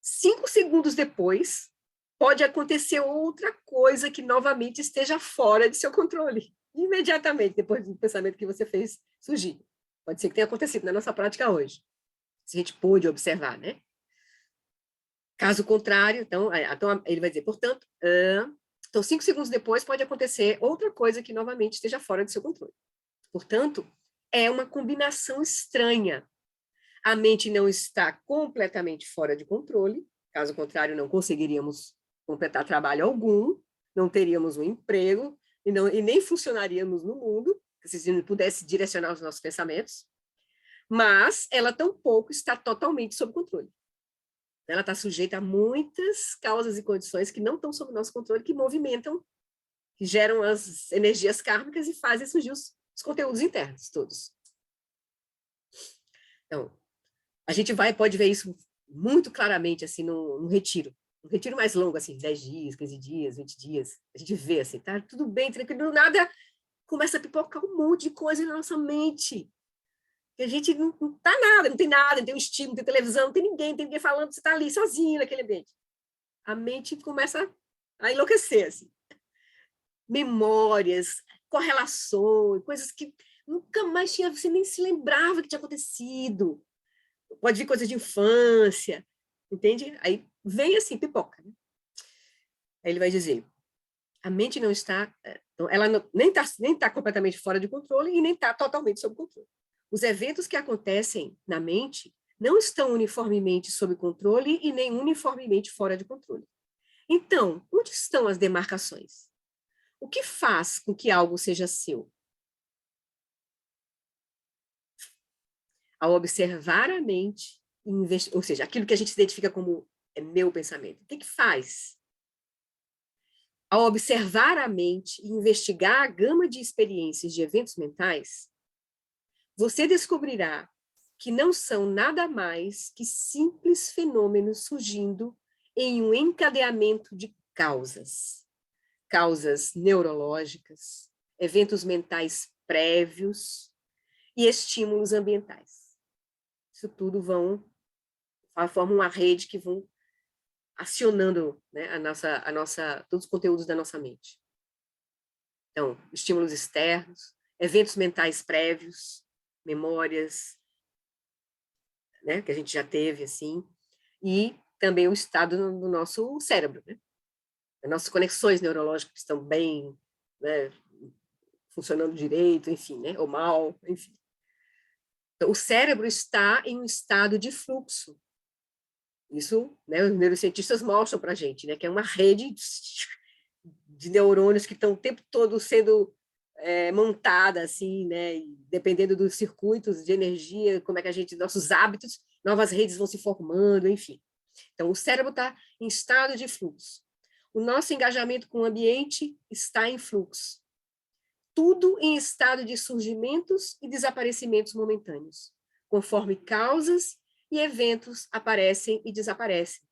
5 segundos depois, pode acontecer outra coisa que novamente esteja fora de seu controle. Imediatamente, depois do pensamento que você fez surgir. Pode ser que tenha acontecido na nossa prática hoje. Se a gente pôde observar, né? Caso contrário, então ele vai dizer, portanto, Então, 5 segundos depois pode acontecer outra coisa que novamente esteja fora do seu controle. Portanto, é uma combinação estranha. A mente não está completamente fora de controle, caso contrário, não conseguiríamos completar trabalho algum, não teríamos um emprego e nem funcionaríamos no mundo, se a gente pudesse direcionar os nossos pensamentos, mas ela tampouco está totalmente sob controle. Ela está sujeita a muitas causas e condições que não estão sob nosso controle, que movimentam, que geram as energias kármicas e fazem surgir os conteúdos internos todos. Então, a gente pode ver isso muito claramente assim no retiro. Um retiro mais longo, assim, 10 dias, 15 dias, 20 dias. A gente vê assim, tá tudo bem, tranquilo, nada começa a pipocar um monte de coisa na nossa mente. E a gente não tá nada, não tem nada, não tem um estímulo, não tem televisão, não tem ninguém falando, você tá ali sozinho naquele ambiente. A mente começa a enlouquecer, assim. Memórias, correlações, coisas que nunca mais tinha, você nem se lembrava que tinha acontecido. Pode vir coisa de infância, entende? Aí vem assim, pipoca. Né? Aí ele vai dizer, a mente não está, ela não, nem tá completamente fora de controle e nem está totalmente sob controle. Os eventos que acontecem na mente não estão uniformemente sob controle e nem uniformemente fora de controle. Então, onde estão as demarcações? O que faz com que algo seja seu? Ao observar a mente, ou seja, aquilo que a gente identifica como é meu pensamento, o que faz? Ao observar a mente e investigar a gama de experiências de eventos mentais, você descobrirá que não são nada mais que simples fenômenos surgindo em um encadeamento de causas. Causas neurológicas, eventos mentais prévios e estímulos ambientais. Isso tudo formam uma rede que vão acionando, né, todos os conteúdos da nossa mente. Então, estímulos externos, eventos mentais prévios, memórias, né, que a gente já teve, assim, e também o estado do nosso cérebro, né? As nossas conexões neurológicas estão bem, né, funcionando direito, enfim, né, ou mal, enfim. Então, o cérebro está em um estado de fluxo. Isso, né, os neurocientistas mostram para a gente, né, que é uma rede de neurônios que estão o tempo todo sendo montada, assim, né, e dependendo dos circuitos de energia, como é que nossos hábitos, novas redes vão se formando, enfim. Então, o cérebro está em estado de fluxo. O nosso engajamento com o ambiente está em fluxo. Tudo em estado de surgimentos e desaparecimentos momentâneos, conforme causas e eventos aparecem e desaparecem,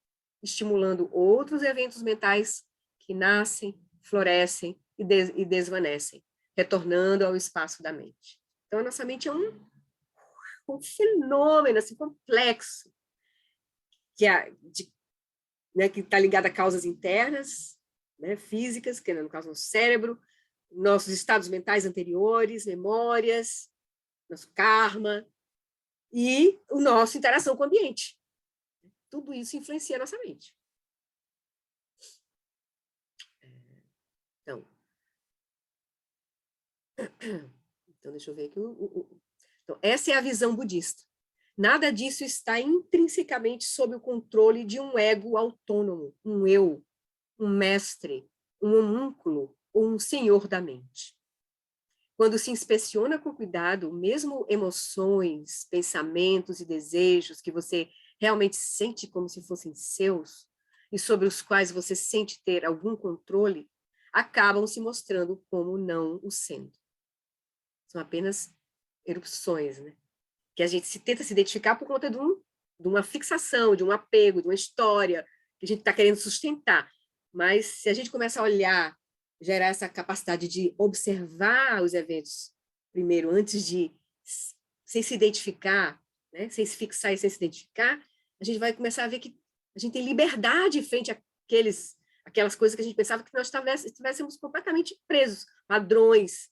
estimulando outros eventos mentais que nascem, florescem e desvanecem, retornando ao espaço da mente. Então, a nossa mente é um fenômeno assim, complexo, que está ligado a causas internas, né, físicas, que no caso é o cérebro, nossos estados mentais anteriores, memórias, nosso karma, e a nossa interação com o ambiente. Tudo isso influencia a nossa mente. Então deixa eu ver aqui. Então, essa é a visão budista. Nada disso está intrinsecamente sob o controle de um ego autônomo, um eu, um mestre, um homúnculo ou um senhor da mente. Quando se inspeciona com cuidado, mesmo emoções, pensamentos e desejos que você realmente sente como se fossem seus e sobre os quais você sente ter algum controle, acabam se mostrando como não o sendo. São apenas erupções, né? Que a gente tenta se identificar por conta de uma fixação, de um apego, de uma história que a gente está querendo sustentar. Mas se a gente começa a olhar, gerar essa capacidade de observar os eventos primeiro, antes de, sem se identificar, né? Sem se fixar e sem se identificar, a gente vai começar a ver que a gente tem liberdade frente àquelas coisas que a gente pensava que nós estivéssemos completamente presos, padrões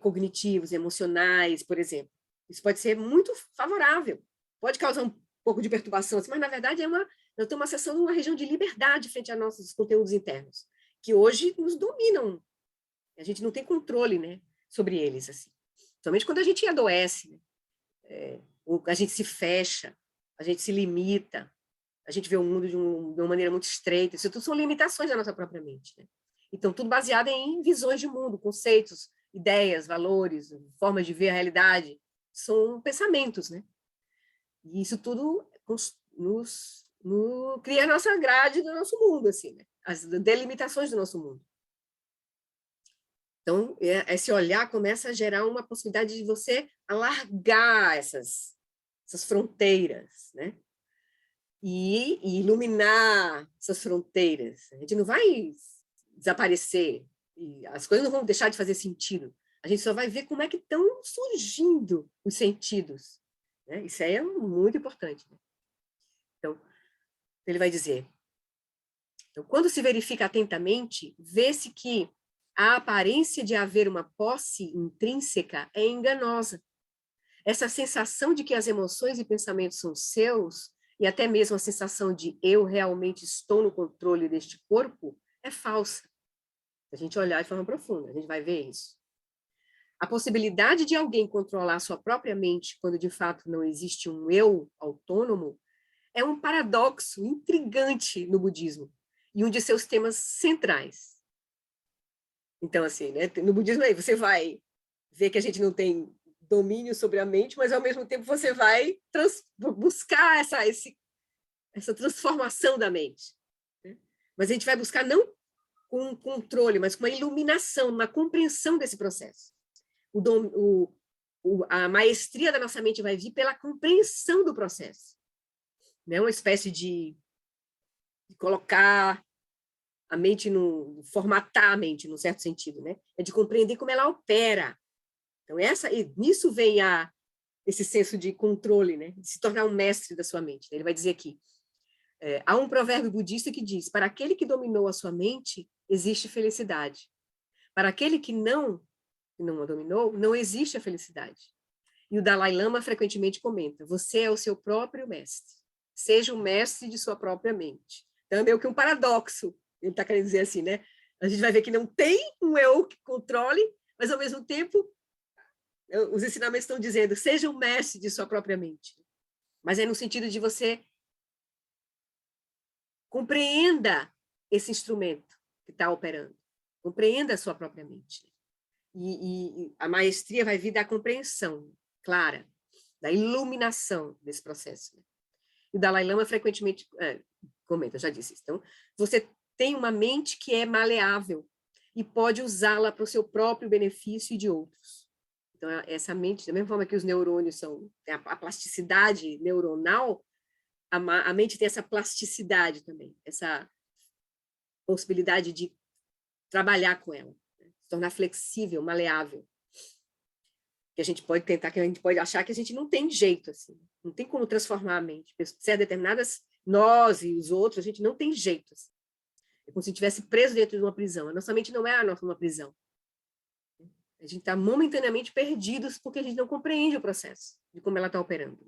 cognitivos, emocionais, por exemplo. Isso pode ser muito favorável, pode causar um pouco de perturbação, mas na verdade nós temos uma sensação de uma região de liberdade frente a nossos conteúdos internos. que hoje nos dominam. A gente não tem controle, né, sobre eles, assim. Somente quando a gente adoece, né? A gente se fecha, a gente se limita, a gente vê o mundo de uma maneira muito estreita. Isso tudo são limitações da nossa própria mente, né? Então, tudo baseado em visões de mundo, conceitos, ideias, valores, formas de ver a realidade. São pensamentos, né? E isso tudo cria a nossa grade do nosso mundo, assim, né? As delimitações do nosso mundo. Então, esse olhar começa a gerar uma possibilidade de você alargar essas fronteiras, né? E iluminar essas fronteiras. A gente não vai desaparecer, e as coisas não vão deixar de fazer sentido. A gente só vai ver como é que estão surgindo os sentidos. Né? Isso aí é muito importante. Né? Então, ele vai dizer, então, quando se verifica atentamente, vê-se que a aparência de haver uma posse intrínseca é enganosa. Essa sensação de que as emoções e pensamentos são seus, e até mesmo a sensação de eu realmente estou no controle deste corpo, é falsa. Se a gente olhar de forma profunda, a gente vai ver isso. A possibilidade de alguém controlar sua própria mente quando de fato não existe um eu autônomo é um paradoxo intrigante no budismo e um de seus temas centrais. Então, assim, né, no budismo aí você vai ver que a gente não tem domínio sobre a mente, mas ao mesmo tempo você vai buscar essa transformação da mente. Né? Mas a gente vai buscar não com um controle, mas com uma iluminação, uma compreensão desse processo. A maestria da nossa mente vai vir pela compreensão do processo. Não é uma espécie de colocar a mente, formatar a mente, num certo sentido, né? É de compreender como ela opera. Então, nisso vem esse senso de controle, né? De se tornar um mestre da sua mente. Ele vai dizer aqui, há um provérbio budista que diz, para aquele que dominou a sua mente, existe felicidade. Para aquele que não a dominou, não existe a felicidade. E o Dalai Lama frequentemente comenta, você é o seu próprio mestre. Seja o mestre de sua própria mente. Então, é meio que um paradoxo. Ele está querendo dizer assim, né? A gente vai ver que não tem um eu que controle, mas, ao mesmo tempo, os ensinamentos estão dizendo, seja o mestre de sua própria mente. Mas é no sentido de você compreenda esse instrumento que está operando. Compreenda a sua própria mente. E a maestria vai vir da compreensão clara, da iluminação desse processo. E o Dalai Lama frequentemente comenta, já disse isso. Então, você tem uma mente que é maleável e pode usá-la para o seu próprio benefício e de outros. Então, essa mente, da mesma forma que os neurônios tem a plasticidade neuronal, a mente tem essa plasticidade também, essa possibilidade de trabalhar com ela, né? Se tornar flexível, maleável. Que a gente pode achar que a gente não tem jeito, assim, não tem como transformar a mente. Se é determinadas, nós e os outros, a gente não tem jeito. Assim. É como se estivesse preso dentro de uma prisão. A nossa mente não é uma prisão. A gente está momentaneamente perdidos porque a gente não compreende o processo de como ela está operando.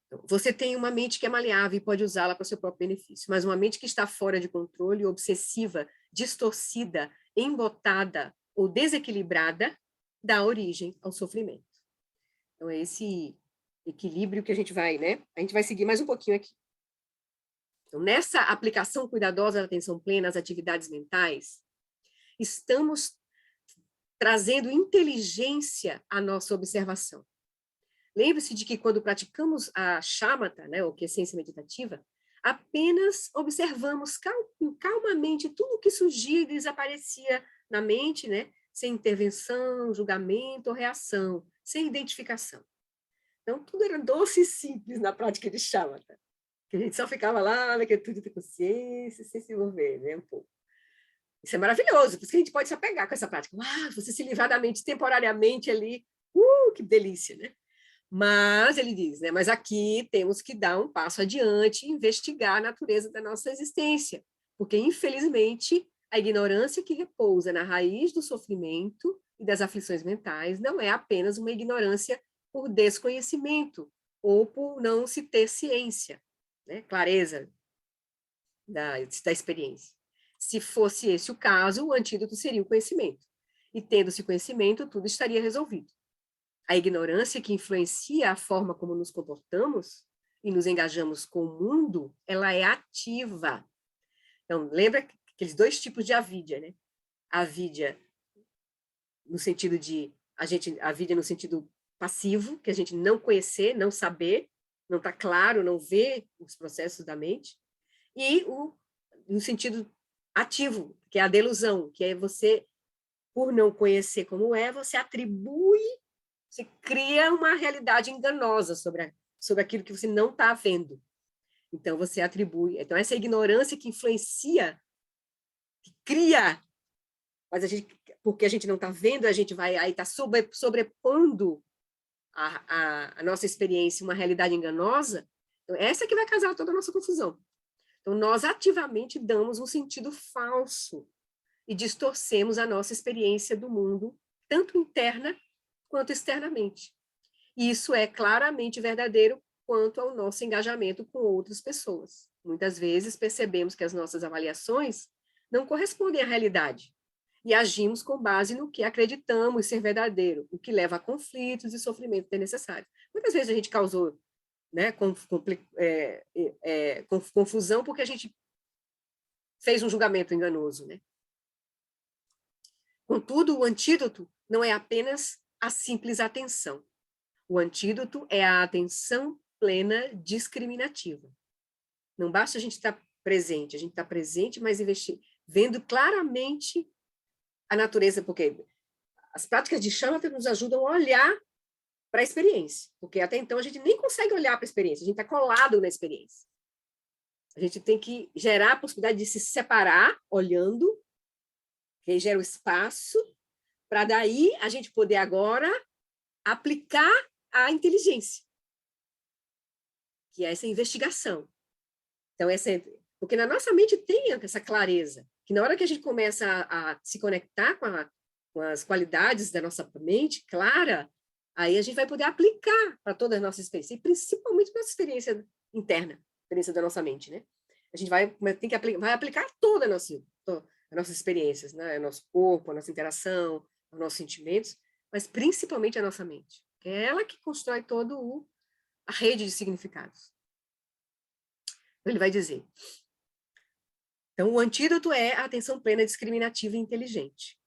Então, você tem uma mente que é maleável e pode usá-la para o seu próprio benefício, mas uma mente que está fora de controle, obsessiva, distorcida, embotada ou desequilibrada, dá origem ao sofrimento. Então, é esse equilíbrio que a gente vai, né? A gente vai seguir mais um pouquinho aqui. Então, nessa aplicação cuidadosa da atenção plena às atividades mentais, estamos trazendo inteligência à nossa observação. Lembre-se de que quando praticamos a shamatha, né, ou quiescência meditativa, apenas observamos calmamente tudo o que surgia e desaparecia na mente, né, sem intervenção, julgamento ou reação, sem identificação. Então, tudo era doce e simples na prática de shamatha, que a gente só ficava lá naquele tudo de consciência, sem se envolver, né, um pouco. Isso é maravilhoso, por isso que a gente pode se apegar com essa prática. Você se livrar da mente temporariamente ali, que delícia, né? Mas, ele diz, né, mas aqui temos que dar um passo adiante e investigar a natureza da nossa existência, porque, infelizmente, a ignorância que repousa na raiz do sofrimento e das aflições mentais não é apenas uma ignorância por desconhecimento ou por não se ter ciência, né, clareza da experiência. Se fosse esse o caso, o antídoto seria o conhecimento. E tendo-se conhecimento, tudo estaria resolvido. A ignorância que influencia a forma como nos comportamos e nos engajamos com o mundo, ela é ativa. Então, lembra aqueles dois tipos de avidya, né? A avidya no sentido de a avidya no sentido passivo, que a gente não conhecer, não saber, não está claro, não vê os processos da mente, e no sentido ativo, que é a delusão, que é você, por não conhecer como é, você atribui, você cria uma realidade enganosa sobre aquilo que você não está vendo. Então, você atribui. Então, essa ignorância que influencia, que cria, mas porque a gente não está vendo, a gente vai aí está sobrepondo a nossa experiência uma realidade enganosa. Então, essa que vai causar toda a nossa confusão. Então, nós ativamente damos um sentido falso e distorcemos a nossa experiência do mundo, tanto interna quanto externamente. E isso é claramente verdadeiro quanto ao nosso engajamento com outras pessoas. Muitas vezes percebemos que as nossas avaliações não correspondem à realidade e agimos com base no que acreditamos ser verdadeiro, o que leva a conflitos e sofrimento desnecessários. Muitas vezes a gente causou, né, confusão porque a gente fez um julgamento enganoso, né? Contudo, o antídoto não é apenas a simples atenção. O antídoto é a atenção plena discriminativa. Não basta a gente estar presente, a gente está presente, mas vendo claramente a natureza, porque as práticas de Shamatha nos ajudam a olhar para a experiência, porque até então a gente nem consegue olhar para a experiência, a gente está colado na experiência. A gente tem que gerar a possibilidade de se separar, olhando, que gera o espaço, para daí a gente poder agora aplicar a inteligência, que é essa investigação. Então, porque na nossa mente tem essa clareza, que na hora que a gente começa a se conectar com as qualidades da nossa mente clara, aí a gente vai poder aplicar para toda a nossa experiência, e principalmente para a nossa experiência interna, experiência da nossa mente, né? A gente vai aplicar toda a as nossas experiências, né? O nosso corpo, a nossa interação, os nossos sentimentos, mas principalmente a nossa mente. É ela que constrói a rede de significados. Então, ele vai dizer, então, o antídoto é a atenção plena, discriminativa e inteligente.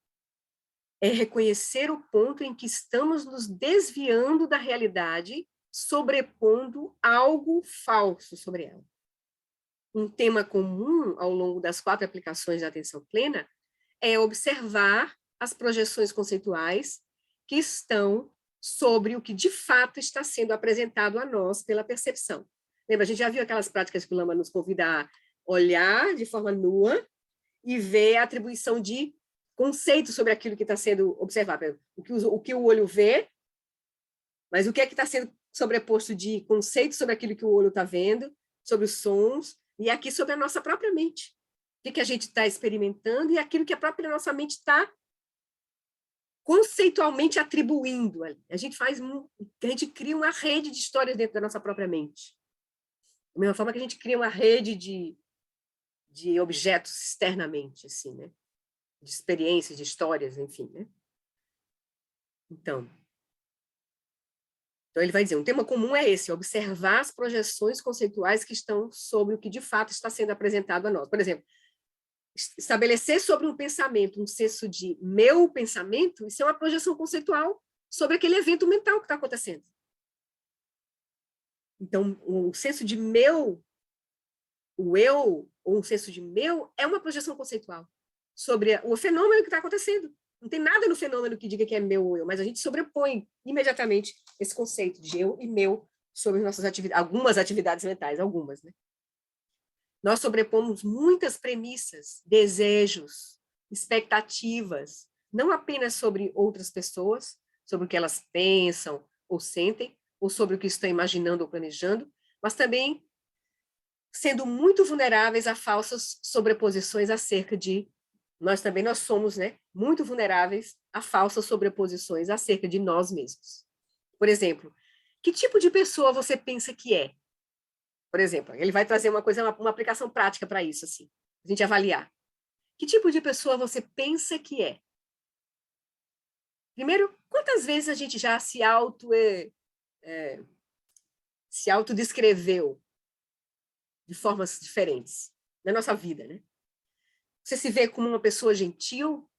É reconhecer o ponto em que estamos nos desviando da realidade, sobrepondo algo falso sobre ela. Um tema comum ao longo das 4 aplicações da atenção plena é observar as projeções conceituais que estão sobre o que de fato está sendo apresentado a nós pela percepção. Lembra, a gente já viu aquelas práticas que o Lama nos convida a olhar de forma nua e ver a atribuição de conceitos sobre aquilo que está sendo observado. O que o olho vê, mas o que é que está sendo sobreposto de conceitos sobre aquilo que o olho está vendo, sobre os sons, e aqui sobre a nossa própria mente. O que a gente está experimentando e aquilo que a própria nossa mente está conceitualmente atribuindo. A gente cria uma rede de histórias dentro da nossa própria mente. Da mesma forma que a gente cria uma rede de objetos externamente, assim, né? De experiências, de histórias, enfim, né? Então, ele vai dizer, um tema comum é esse, observar as projeções conceituais que estão sobre o que de fato está sendo apresentado a nós. Por exemplo, estabelecer sobre um pensamento um senso de meu pensamento, isso é uma projeção conceitual sobre aquele evento mental que está acontecendo. Então, o senso de meu, o eu, ou um senso de meu, é uma projeção conceitual sobre o fenômeno que está acontecendo. Não tem nada no fenômeno que diga que é meu ou eu, mas a gente sobrepõe imediatamente esse conceito de eu e meu sobre nossas algumas atividades mentais, algumas, né? Nós sobrepomos muitas premissas, desejos, expectativas, não apenas sobre outras pessoas, sobre o que elas pensam ou sentem, ou sobre o que estão imaginando ou planejando, mas também sendo muito vulneráveis a falsas sobreposições acerca de nós somos, né, muito vulneráveis a falsas sobreposições acerca de nós mesmos. Por exemplo, que tipo de pessoa você pensa que é? Por exemplo, ele vai trazer uma aplicação prática para isso, assim, a gente avaliar. Que tipo de pessoa você pensa que é? Primeiro, quantas vezes a gente já se autodescreveu de formas diferentes na nossa vida, né? Você se vê como uma pessoa gentil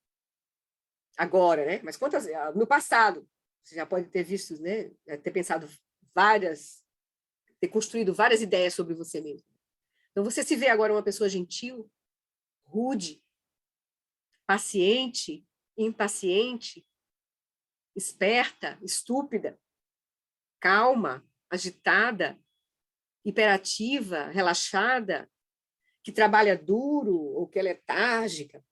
agora, né? Mas quantas no passado você já pode ter visto, né? Ter pensado ter construído várias ideias sobre você mesmo. Então você se vê agora uma pessoa gentil, rude, paciente, impaciente, esperta, estúpida, calma, agitada, hiperativa, relaxada, que trabalha duro ou que é letárgica,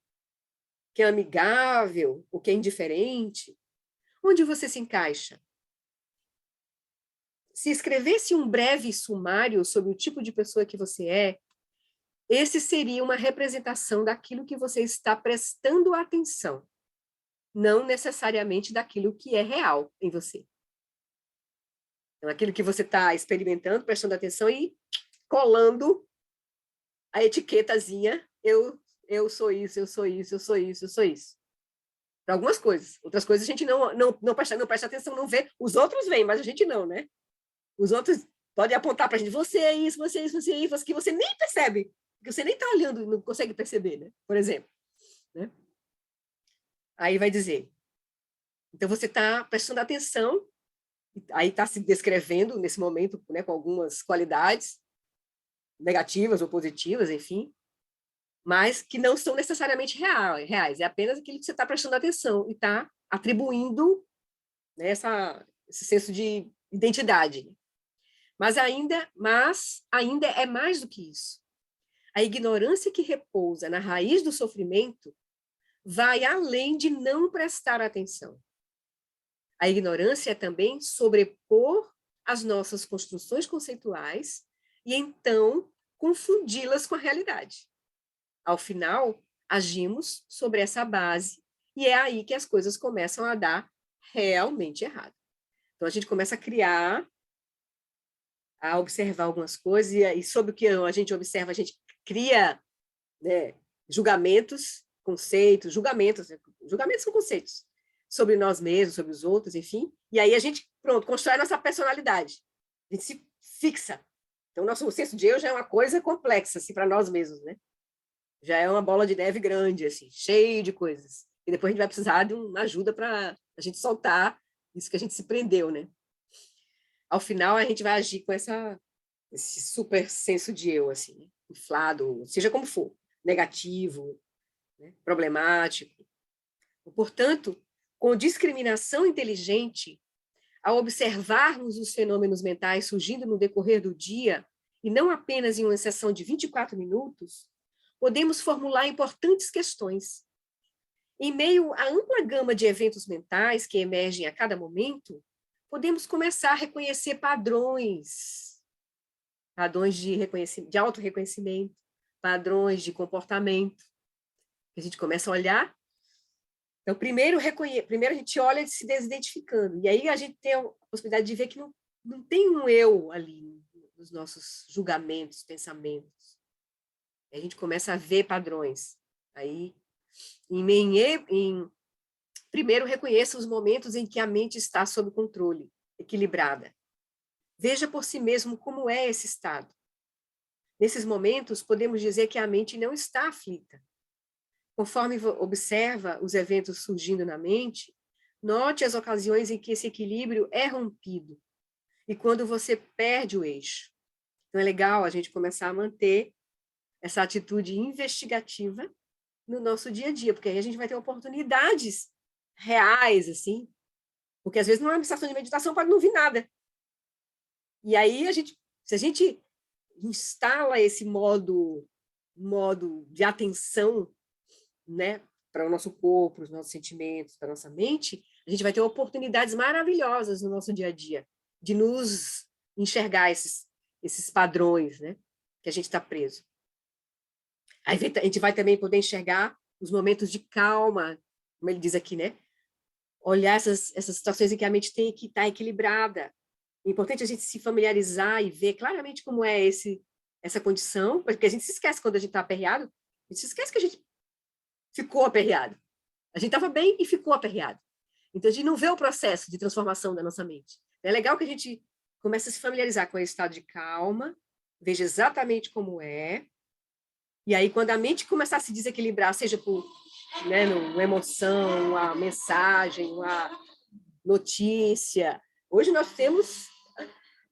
que é amigável ou que é indiferente? Onde você se encaixa? Se escrevesse um breve sumário sobre o tipo de pessoa que você é, esse seria uma representação daquilo que você está prestando atenção, não necessariamente daquilo que é real em você. Então, aquilo que você está experimentando, prestando atenção e colando a etiquetazinha, eu sou isso, eu sou isso, eu sou isso, eu sou isso. Para algumas coisas. Outras coisas a gente não presta atenção, não vê. Os outros veem, mas a gente não, né? Os outros podem apontar para a gente, você é isso, você é isso, você é isso, que você nem percebe, que você nem está olhando, não consegue perceber, né? Por exemplo. Né? Aí vai dizer, então você está prestando atenção, aí está se descrevendo nesse momento, né, com algumas qualidades negativas ou positivas, enfim, mas que não são necessariamente reais, é apenas aquilo que você está prestando atenção e está atribuindo, né, esse senso de identidade. Mas ainda é mais do que isso. A ignorância que repousa na raiz do sofrimento vai além de não prestar atenção. A ignorância é também sobrepor as nossas construções conceituais e, então, confundi-las com a realidade. Ao final, agimos sobre essa base e é aí que as coisas começam a dar realmente errado. Então, a gente começa a observar algumas coisas e sobre o que a gente observa, a gente cria, né, julgamentos, conceitos, julgamentos são conceitos sobre nós mesmos, sobre os outros, enfim, e aí a gente, pronto, constrói a nossa personalidade, a gente se fixa. Então, o nosso senso de eu já é uma coisa complexa, assim, para nós mesmos, né? Já é uma bola de neve grande, assim, cheio de coisas. E depois a gente vai precisar de uma ajuda para a gente soltar isso que a gente se prendeu, né? Ao final, a gente vai agir com esse super senso de eu, assim, inflado, seja como for, negativo, né, problemático. Portanto, com discriminação inteligente, ao observarmos os fenômenos mentais surgindo no decorrer do dia, e não apenas em uma sessão de 24 minutos, podemos formular importantes questões. Em meio à ampla gama de eventos mentais que emergem a cada momento, podemos começar a reconhecer padrões de autorreconhecimento, padrões de comportamento, que a gente começa a olhar. Então, primeiro a gente olha se desidentificando, e aí a gente tem a possibilidade de ver que não tem um eu ali nos nossos julgamentos, pensamentos. A gente começa a ver padrões. Aí, primeiro, reconheça os momentos em que a mente está sob controle, equilibrada. Veja por si mesmo como é esse estado. Nesses momentos, podemos dizer que a mente não está aflita. Conforme observa os eventos surgindo na mente, note as ocasiões em que esse equilíbrio é rompido e quando você perde o eixo. Então, é legal a gente começar a manter essa atitude investigativa no nosso dia a dia, porque aí a gente vai ter oportunidades reais, assim, porque às vezes numa estação de meditação pode não vir nada. E aí, se a gente instala esse modo de atenção, né, para o nosso corpo, para os nossos sentimentos, para a nossa mente, a gente vai ter oportunidades maravilhosas no nosso dia a dia de nos enxergar esses padrões, né, que a gente está preso. Aí a gente vai também poder enxergar os momentos de calma, como ele diz aqui, né? Olhar essas situações em que a mente tem que estar equilibrada. É importante a gente se familiarizar e ver claramente como é essa condição, porque a gente se esquece quando a gente está aperreado, a gente se esquece que a gente ficou aperreado. A gente estava bem e ficou aperreado. Então, a gente não vê o processo de transformação da nossa mente. É legal que a gente comece a se familiarizar com esse estado de calma, veja exatamente como é, e aí, quando a mente começar a se desequilibrar, seja por uma emoção, uma mensagem, uma notícia, hoje nós temos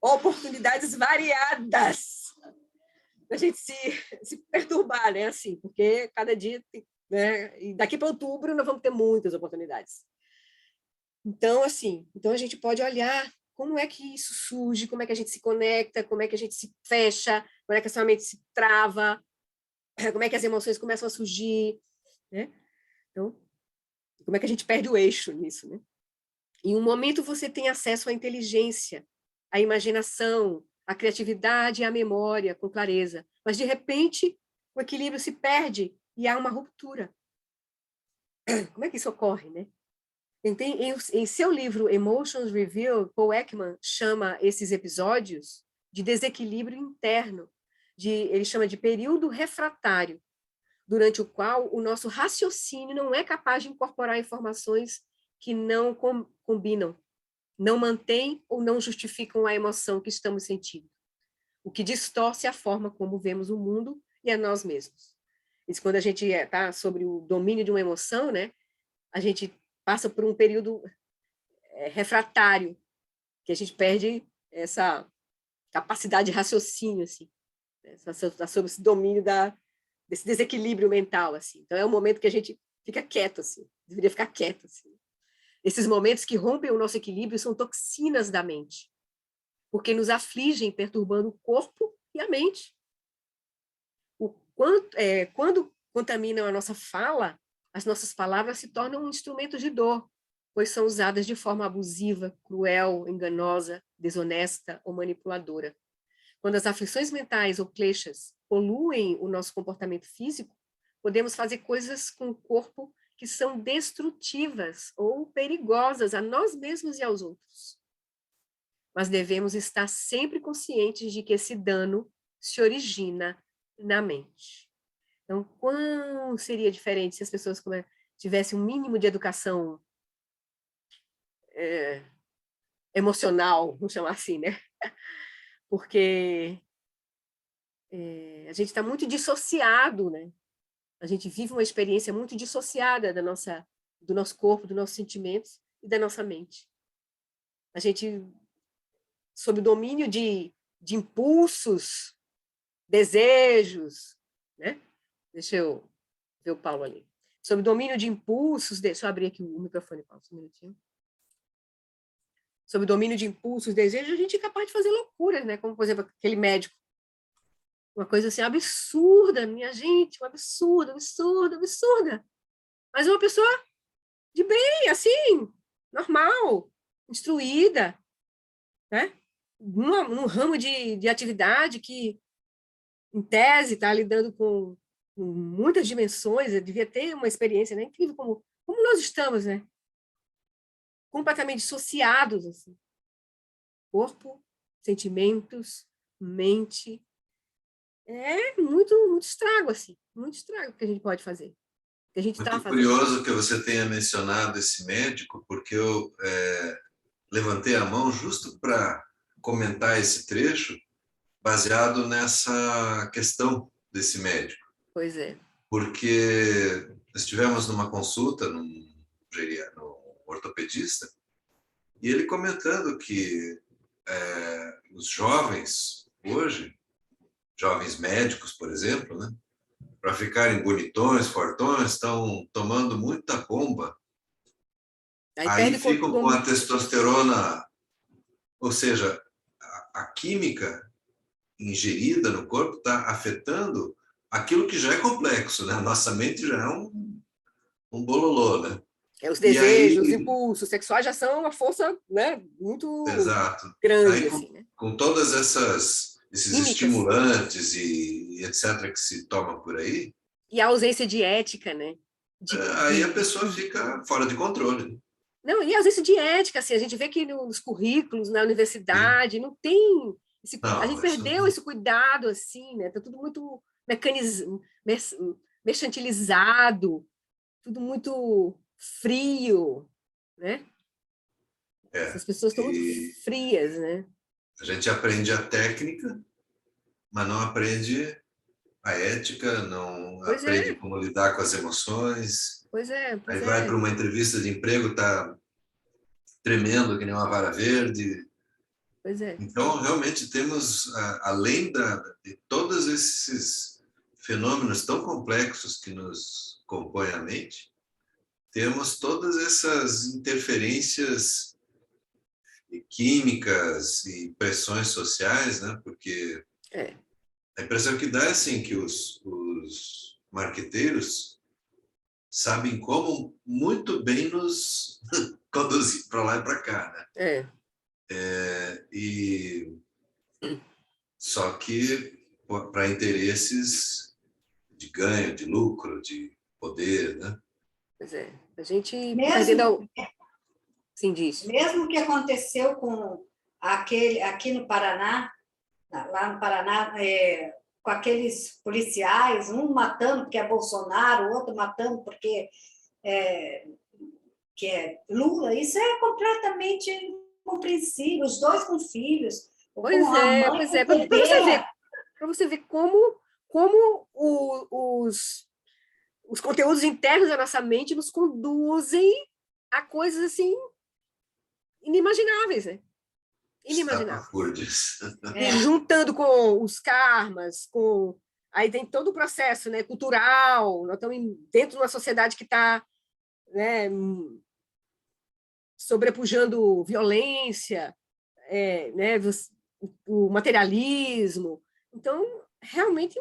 oportunidades variadas da gente se perturbar, né? Assim, porque cada dia, né? E daqui para outubro nós vamos ter muitas oportunidades. Então, assim, então a gente pode olhar como é que isso surge, como é que a gente se conecta, como é que a gente se fecha, como é que a sua mente se trava, como é que as emoções começam a surgir, né? Então, como é que a gente perde o eixo nisso, né? Em um momento você tem acesso à inteligência, à imaginação, à criatividade e à memória com clareza, mas de repente o equilíbrio se perde e há uma ruptura. Como é que isso ocorre, né? Em seu livro Emotions Revealed, Paul Ekman chama esses episódios de desequilíbrio interno, ele chama de período refratário, durante o qual o nosso raciocínio não é capaz de incorporar informações que não combinam, não mantêm ou não justificam a emoção que estamos sentindo, o que distorce a forma como vemos o mundo e a nós mesmos. Isso quando a gente está sobre o domínio de uma emoção, né? A gente passa por um período refratário, que a gente perde essa capacidade de raciocínio, assim, sobre esse domínio desse desequilíbrio mental, assim. Então, é um momento que a gente fica quieto, assim, deveria ficar quieto, assim. Esses momentos que rompem o nosso equilíbrio são toxinas da mente, porque nos afligem, perturbando o corpo e a mente. Quando contaminam a nossa fala, as nossas palavras se tornam um instrumento de dor, pois são usadas de forma abusiva, cruel, enganosa, desonesta ou manipuladora. Quando as aflições mentais ou kleshas poluem o nosso comportamento físico, podemos fazer coisas com o corpo que são destrutivas ou perigosas a nós mesmos e aos outros. Mas devemos estar sempre conscientes de que esse dano se origina na mente. Então, quão seria diferente se as pessoas tivessem um mínimo de educação emocional, vamos chamar assim, né? Porque a gente está muito dissociado, né? A gente vive uma experiência muito dissociada do nosso corpo, dos nossos sentimentos e da nossa mente. A gente, sob o domínio de impulsos, desejos, né? Deixa eu ver o Paulo ali. Sob o domínio de impulsos, deixa eu abrir aqui o microfone, Paulo, um minutinho. Sob o domínio de impulsos, desejos, a gente é capaz de fazer loucuras, né? Como, por exemplo, aquele médico. Uma coisa assim absurda, minha gente, uma absurda. Mas uma pessoa de bem, assim, normal, instruída, né? Um ramo de atividade que, em tese, está lidando com muitas dimensões, devia ter uma experiência, né? Incrível como nós estamos, né? Completamente dissociados, assim. Corpo, sentimentos, mente. É muito estrago, assim. Muito estrago que a gente pode fazer. Que a gente está Muito fazendo. curioso que você tenha mencionado esse médico, porque eu levantei a mão justo para comentar esse trecho, baseado nessa questão desse médico. Pois é. Porque estivemos numa consulta num ortopedista, e ele comentando que os jovens hoje, jovens médicos, por exemplo, né, para ficarem bonitões, fortões, estão tomando muita bomba. Aí ficam com a testosterona, ou seja, a química ingerida no corpo está afetando aquilo que já é complexo, né? A nossa mente já é um bololô, né? Os E aí, desejos, os impulsos sexuais já são uma força, né, muito exato. grande, Aí assim, né? com todas esses Químicas. estimulantes e etc que se toma por aí, E a ausência de ética, né? aí a pessoa fica fora de controle. Não, e a ausência de ética, assim, a gente vê que nos currículos, na Sim. universidade, não tem a gente Não, isso perdeu esse cuidado, assim, né? Tá tudo muito mercantilizado, tudo muito frio, né? Essas pessoas estão muito frias, né? A gente aprende a técnica, mas não aprende a ética, não Pois aprende é, como lidar com as emoções. pois é, Aí pois vai é, para uma entrevista de emprego, está tremendo que nem uma vara verde. pois é. Então, realmente temos, além de todos esses fenômenos tão complexos que nos compõem a mente, temos todas essas interferências químicas e pressões sociais, né? Porque É. a impressão que dá é assim, que os marqueteiros sabem como muito bem nos conduzir para lá e para cá, né? É, E só que para interesses de ganho, de lucro, de poder, né? pois é. A gente está perdendo Mesmo, sim, disso. mesmo que aconteceu com aquele aqui no Paraná, lá no Paraná, com aqueles policiais, um matando porque é Bolsonaro, o outro matando porque que é Lula, isso é completamente incompreensível. Os dois com filhos, ou com a mãe Pois com é, o bebê. para você ver como os conteúdos internos da nossa mente nos conduzem a coisas assim inimagináveis, né? Inimagináveis. Estapafúrdios. E juntando com os karmas, com aí tem todo o processo, né, cultural. Nós estamos dentro de uma sociedade que está, né, sobrepujando violência, né, o materialismo. Então, realmente,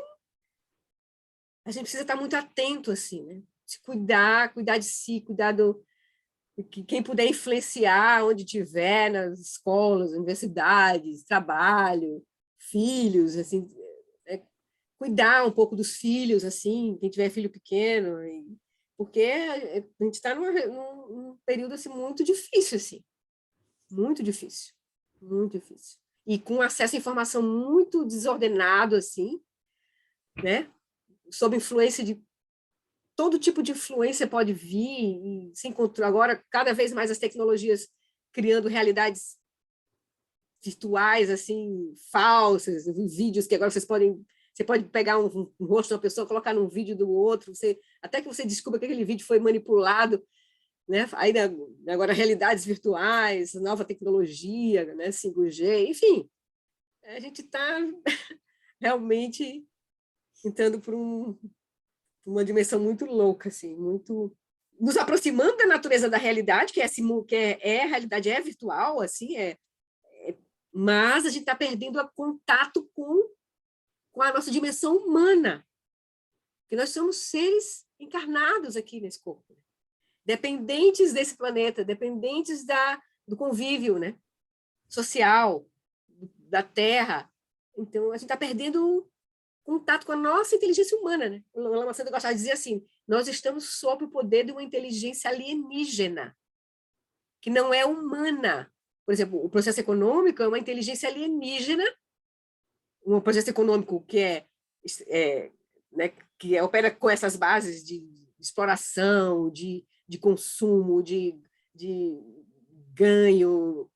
a gente precisa estar muito atento, assim, né? Se cuidar de si, cuidar do que quem puder influenciar onde tiver, nas escolas, universidades, trabalho, filhos, assim, cuidar um pouco dos filhos, assim, quem tiver filho pequeno, porque a gente está num período assim muito difícil, assim, muito difícil, muito difícil, e com acesso à informação muito desordenado, assim, né? Sob influência de todo tipo de influência pode vir, e se encontrou agora cada vez mais as tecnologias criando realidades virtuais assim falsas, vídeos que agora você pode pegar um rosto de uma pessoa, colocar num vídeo do outro, até que você descubra que aquele vídeo foi manipulado, né? Aí agora realidades virtuais, nova tecnologia, né? 5G, enfim, a gente está realmente entrando por uma dimensão muito louca, assim, muito nos aproximando da natureza da realidade, a realidade é virtual, assim, mas a gente está perdendo o contato com a nossa dimensão humana, porque nós somos seres encarnados aqui nesse corpo, dependentes desse planeta, dependentes do convívio, né, social, da Terra. Então, a gente está perdendo contato com a nossa inteligência humana, né? O Lama Santa gostava de dizer assim, nós estamos sob o poder de uma inteligência alienígena, que não é humana. Por exemplo, o processo econômico é uma inteligência alienígena, um processo econômico né, que opera com essas bases de exploração, de consumo, de ganho,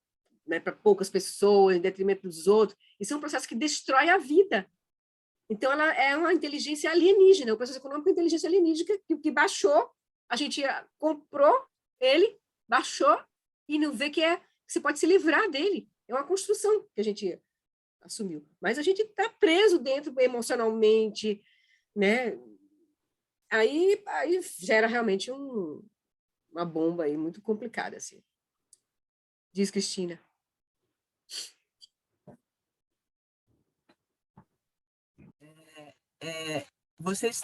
né, para poucas pessoas, em detrimento dos outros. Isso é um processo que destrói a vida. Então, ela é uma inteligência alienígena, o processo econômico é uma inteligência alienígena que baixou, a gente comprou ele, baixou, e não vê que você pode se livrar dele. É uma construção que a gente assumiu. Mas a gente está preso dentro emocionalmente, né? Aí gera realmente uma bomba aí muito complicada, assim. Diz Cristina. Vocês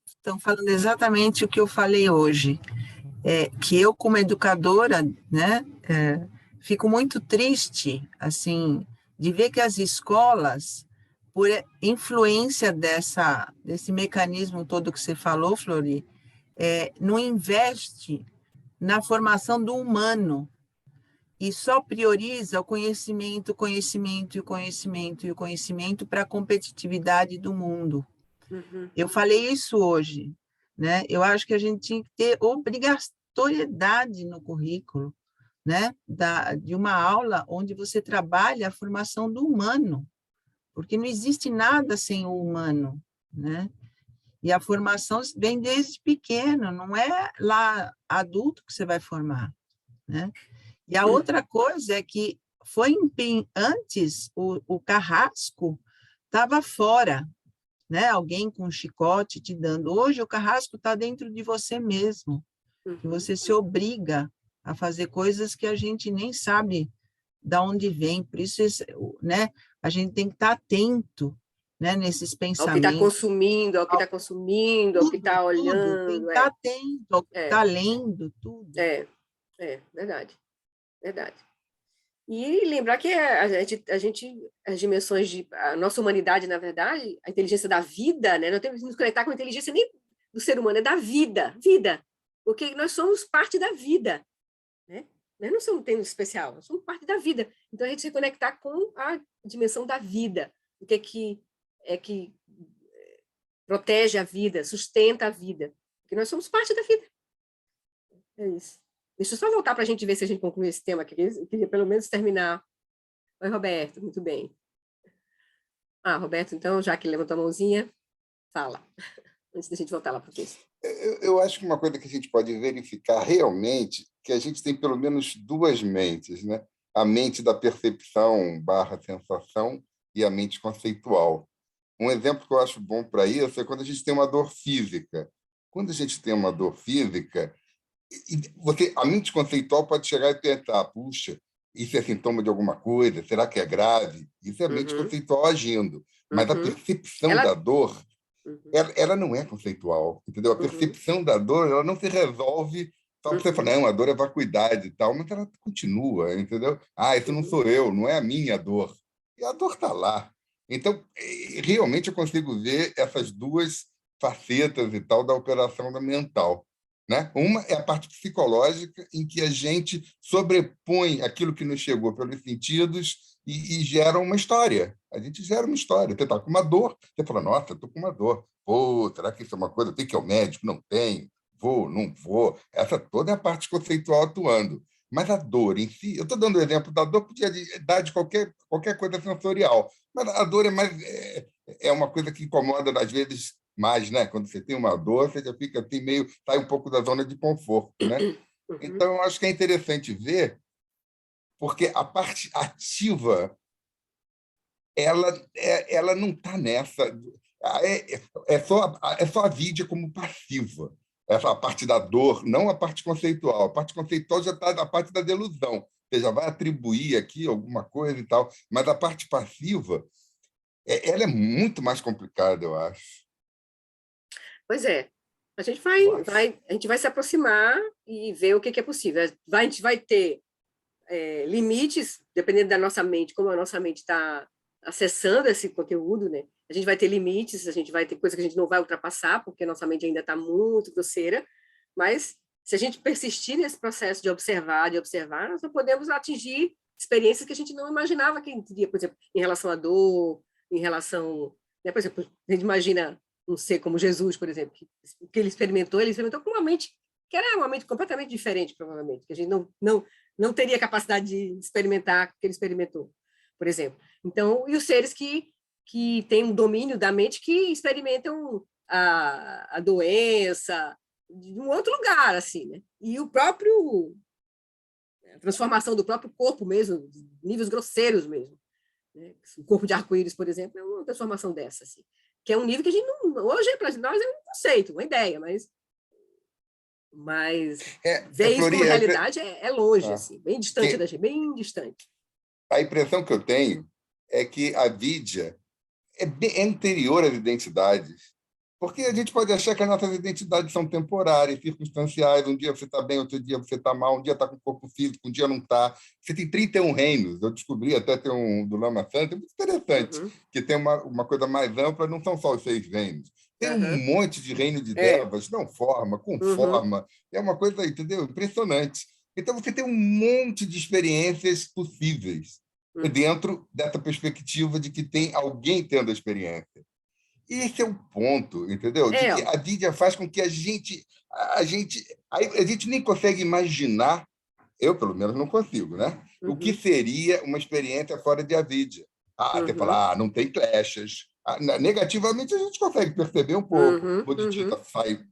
estão falando exatamente o que eu falei hoje, que eu, como educadora, né, fico muito triste, assim, de ver que as escolas, por influência desse mecanismo todo que você falou, Flori, não investe na formação do humano e só prioriza o conhecimento, conhecimento e o conhecimento e o conhecimento para a competitividade do mundo. Uhum. Eu falei isso hoje. né? Eu acho que a gente tinha que ter obrigatoriedade no currículo, né? De uma aula onde você trabalha a formação do humano, porque não existe nada sem o humano, né? E a formação vem desde pequeno, não é lá adulto que você vai formar, né? E a outra coisa é que antes o carrasco estava fora, né? Alguém com um chicote te dando. Hoje o carrasco está dentro de você mesmo, que você se obriga a fazer coisas que a gente nem sabe de onde vem. Por isso, né? A gente tem que estar atento, né? Nesses Ao que está pensamentos. consumindo, ao que está consumindo, ao que está Tudo, tem olhando. que estar atento ao que está lendo, tudo. Verdade, verdade. E lembrar que as dimensões a nossa humanidade, na verdade, a inteligência da vida, né? Não temos que nos conectar com a inteligência nem do ser humano, é da vida, porque nós somos parte da vida, né? Nós não somos um termo especial, nós somos parte da vida. Então, a gente se conectar com a dimensão da vida, o que protege a vida, sustenta a vida, porque nós somos parte da vida. É isso. Deixa eu só voltar para a gente ver se a gente conclui esse tema aqui. Eu queria pelo menos terminar. Oi, Roberto, muito bem. Roberto, então, já que levantou a mãozinha, fala, antes da gente voltar lá para o texto. Eu acho que uma coisa que a gente pode verificar realmente que a gente tem pelo menos duas mentes, né? A mente da percepção / sensação e a mente conceitual. Um exemplo que eu acho bom para isso é quando a gente tem uma dor física. Quando a gente tem uma dor física, a mente conceitual pode chegar e pensar, puxa, isso é sintoma de alguma coisa? Será que é grave? Isso é a mente conceitual agindo. Mas a percepção da dor, ela não é conceitual, entendeu? A percepção da dor, ela não se resolve só para você falar, não, a dor é vacuidade e tal, mas ela continua, entendeu? Isso não sou eu, não é a minha dor. E a dor está lá. Então, realmente eu consigo ver essas duas facetas e tal da operação da mental. Né? Uma é a parte psicológica, em que a gente sobrepõe aquilo que nos chegou pelos sentidos e gera uma história. A gente gera uma história. Você está com uma dor, você fala, nossa, estou com uma dor. Pô, será que isso é uma coisa? Tem que ir ao médico? Não tenho. Vou, não vou. Essa toda é a parte conceitual atuando. Mas a dor em si, eu estou dando o exemplo da dor, podia dar de qualquer coisa sensorial, mas a dor é uma coisa que incomoda, às vezes, mais, né? Quando você tem uma dor, você já fica assim, sai um pouco da zona de conforto, né? Então, eu acho que é interessante ver, porque a parte ativa, ela não está nessa. É só a vida como passiva. Essa parte da dor, não a parte conceitual. A parte conceitual já está na parte da delusão. Você já vai atribuir aqui alguma coisa e tal, mas a parte passiva, ela é muito mais complicada, eu acho. Pois é. A gente vai se aproximar e ver o que é possível. A gente vai ter limites, dependendo da nossa mente, como a nossa mente está acessando esse conteúdo, né? A gente vai ter limites, a gente vai ter coisas que a gente não vai ultrapassar, porque a nossa mente ainda está muito grosseira, mas se a gente persistir nesse processo de observar, nós podemos atingir experiências que a gente não imaginava que a gente teria, por exemplo, em relação à dor, em relação... Né, por exemplo, a gente imagina um ser como Jesus, por exemplo, que ele experimentou com uma mente que era uma mente completamente diferente, provavelmente, que a gente não teria capacidade de experimentar o que ele experimentou, por exemplo. Então, e os seres que têm um domínio da mente que experimentam a doença de um outro lugar, assim, né? E a transformação do próprio corpo mesmo, níveis grosseiros mesmo. Né? O corpo de arco-íris, por exemplo, é uma transformação dessa, assim, que é um nível que a gente hoje, para nós, é um conceito, uma ideia, mas ver isso como realidade é longe, assim, bem distante da gente, bem distante. A impressão que eu tenho é que a vida é anterior às identidades, porque a gente pode achar que as nossas identidades são temporárias, circunstanciais, um dia você está bem, outro dia você está mal, um dia está com o corpo físico, um dia não está. Você tem 31 reinos, eu descobri, até tem um do Lama Santa, é muito interessante, que tem uma coisa mais ampla, não são só os 6 reinos. Tem um monte de reino de devas, não forma, com forma, é uma coisa, entendeu? Impressionante. Então, você tem um monte de experiências possíveis dentro dessa perspectiva de que tem alguém tendo a experiência. Esse é o ponto, entendeu? De que a mídia faz com que a gente nem consegue imaginar, eu pelo menos não consigo, né? O que seria uma experiência fora de Avidia. Você fala, não tem clashes. Negativamente a gente consegue perceber um pouco. Bodhicitta sai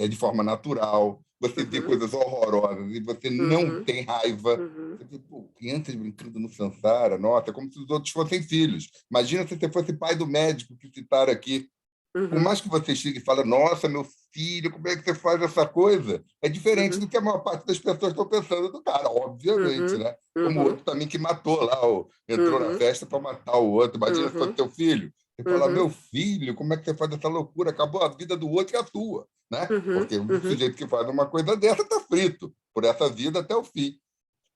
de forma natural, você vê coisas horrorosas e você não tem raiva. Você vê, crianças brincando no Sansara, nossa, como se os outros fossem filhos. Imagina se você fosse pai do médico que citaram aqui. Por mais que você chegue e fale, nossa, meu filho, como é que você faz essa coisa? É diferente do que a maior parte das pessoas estão pensando do cara, obviamente, né? Como o outro também que matou lá, entrou na festa para matar o outro. Imagina se fosse teu filho. Você fala, meu filho, como é que você faz essa loucura? Acabou a vida do outro e a tua, né? Porque o sujeito que faz uma coisa dessa está frito por essa vida até o fim.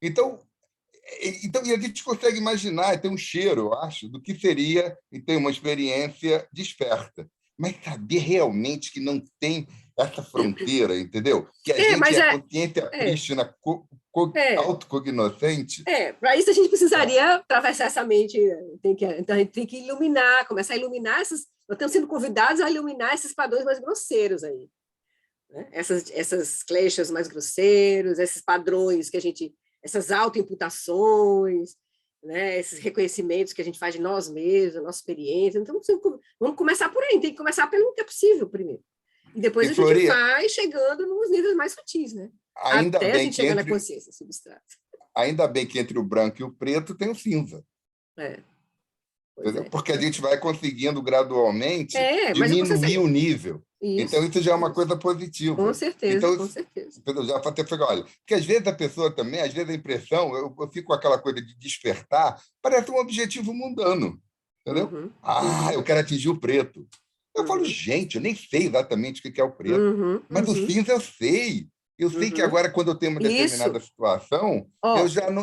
Então, e a gente consegue imaginar, tem um cheiro, eu acho, do que seria e tem uma experiência desperta. Mas saber realmente que não tem essa fronteira, entendeu? Que a gente é consciência prístina, autocognoscente. Para isso a gente precisaria atravessar essa mente. Então a gente tem que iluminar, começar a iluminar essas. Nós estamos sendo convidados a iluminar esses padrões mais grosseiros aí. Né? Essas kleshas mais grosseiros, esses padrões que a gente. Essas autoimputações, né, esses reconhecimentos que a gente faz de nós mesmos, da nossa experiência. Então, vamos começar por aí, tem que começar pelo que é possível primeiro. E depois a gente vai chegando nos níveis mais sutis, né? Até a gente chegar na consciência substrata. Ainda bem que entre o branco e o preto tem o cinza. Porque a gente vai conseguindo gradualmente diminuir o nível. Então, isso já é uma coisa positiva. Com certeza, então, com certeza. Já até pegar, olha, porque às vezes a pessoa também, às vezes a impressão, eu fico com aquela coisa de despertar, parece um objetivo mundano, entendeu? Eu quero atingir o preto. Eu falo, gente, eu nem sei exatamente o que é o preto, mas o cinza eu sei. Eu sei que agora, quando eu tenho uma determinada situação,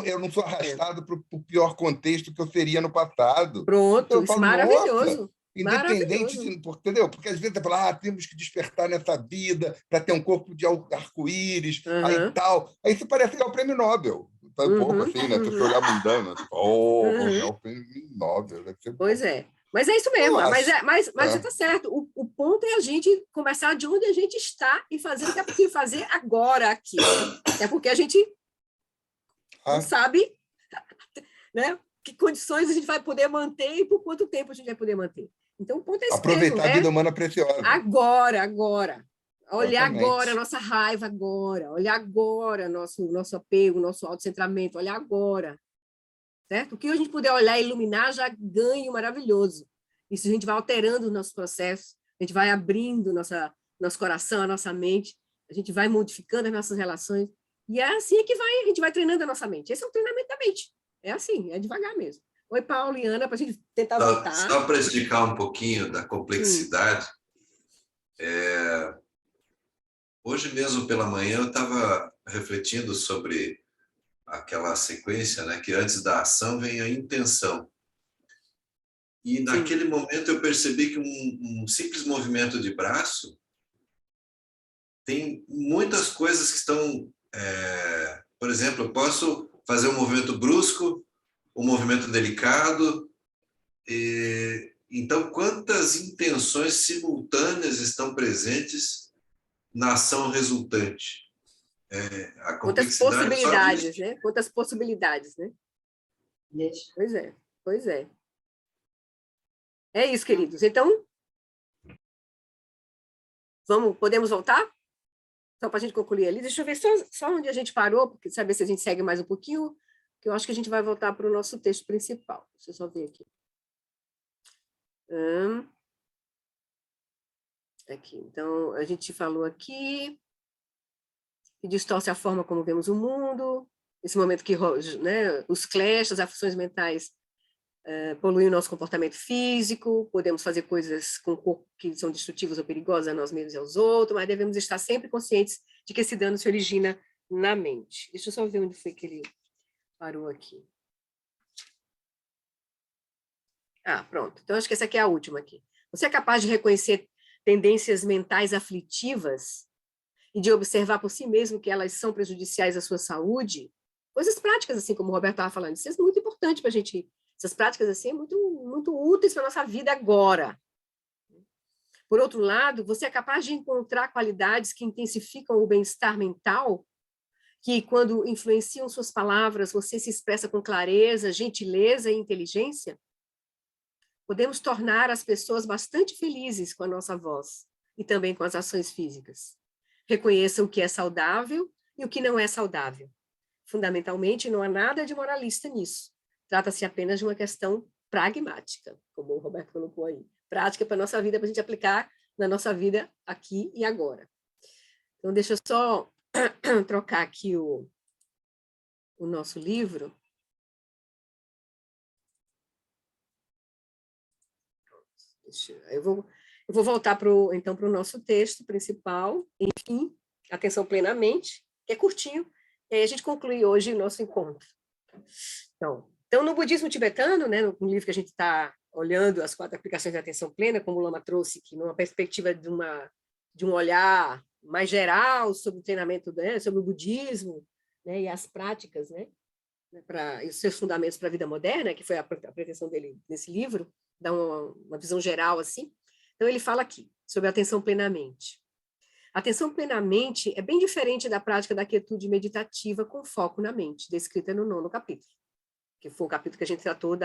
eu não sou arrastado para o pior contexto que eu seria no passado. Pronto, então, eu isso falo, maravilhoso. Independente, entendeu? Porque às vezes você fala, temos que despertar nessa vida para ter um corpo de arco-íris, aí tal. Aí isso parece que é o prêmio Nobel. Tá um pouco assim, né? Se você olhar mundano, é o prêmio Nobel. Pois é. Mas é isso mesmo, mas você está certo. O ponto é a gente começar de onde a gente está e fazer o que é possível fazer agora aqui. É porque a gente não sabe, né, que condições a gente vai poder manter e por quanto tempo a gente vai poder manter. Então, o ponto é esse aproveitar mesmo, a vida humana preciosa. Agora. Olhar Exatamente. agora a nossa raiva agora. Olhar agora nosso apego, nosso autocentramento. Olhar agora. Certo? O que a gente puder olhar e iluminar já ganha maravilhoso. Isso a gente vai alterando o nosso processo, a gente vai abrindo nosso coração, a nossa mente, a gente vai modificando as nossas relações, e é assim que a gente vai treinando a nossa mente. Esse é o treinamento da mente. É assim, é devagar mesmo. Oi, Paulo e Ana, para a gente tentar voltar. Só para explicar um pouquinho da complexidade, hoje mesmo pela manhã eu estava refletindo sobre aquela sequência, né, que antes da ação vem a intenção. E naquele momento eu percebi que um simples movimento de braço tem muitas coisas que estão... por exemplo, eu posso fazer um movimento brusco, um movimento delicado. Então, quantas intenções simultâneas estão presentes na ação resultante? A quantas possibilidades, né? Quantas possibilidades, né? Pois é. É isso, queridos. Então, podemos voltar? Só para a gente concluir ali. Deixa eu ver só onde a gente parou, porque saber se a gente segue mais um pouquinho, que eu acho que a gente vai voltar para o nosso texto principal. Deixa eu só ver aqui. Aqui. Então, a gente falou aqui que distorce a forma como vemos o mundo, esse momento que, né, os clashes, as aflições mentais poluem o nosso comportamento físico, podemos fazer coisas com o corpo que são destrutivas ou perigosas a nós mesmos e aos outros, mas devemos estar sempre conscientes de que esse dano se origina na mente. Deixa eu só ver onde foi que ele parou aqui. Pronto. Então, acho que essa aqui é a última aqui. Você é capaz de reconhecer tendências mentais aflitivas e de observar por si mesmo que elas são prejudiciais à sua saúde? Coisas práticas, assim como o Roberto estava falando. Isso é muito importante para a gente. Essas práticas, assim, muito, muito úteis para a nossa vida agora. Por outro lado, você é capaz de encontrar qualidades que intensificam o bem-estar mental, que, quando influenciam suas palavras, você se expressa com clareza, gentileza e inteligência? Podemos tornar as pessoas bastante felizes com a nossa voz e também com as ações físicas. Reconheçam o que é saudável e o que não é saudável. Fundamentalmente, não há nada de moralista nisso. Trata-se apenas de uma questão pragmática, como o Roberto colocou aí. Prática para a nossa vida, para a gente aplicar na nossa vida aqui e agora. Então, deixa eu só trocar aqui o nosso livro. Eu vou voltar então para o nosso texto principal, enfim, atenção plenamente, que é curtinho, e aí a gente conclui hoje o nosso encontro. Então no budismo tibetano, né, no livro que a gente está olhando, as 4 aplicações da atenção plena, como o Lama trouxe, que numa perspectiva de um olhar mais geral sobre o treinamento, né, sobre o budismo, né, e as práticas, né, e os seus fundamentos para a vida moderna, que foi a pretensão dele nesse livro, dá uma visão geral assim. Então ele fala aqui sobre a atenção plenamente. A atenção plenamente é bem diferente da prática da quietude meditativa com foco na mente, descrita no 9º capítulo, que foi o capítulo que a gente tratou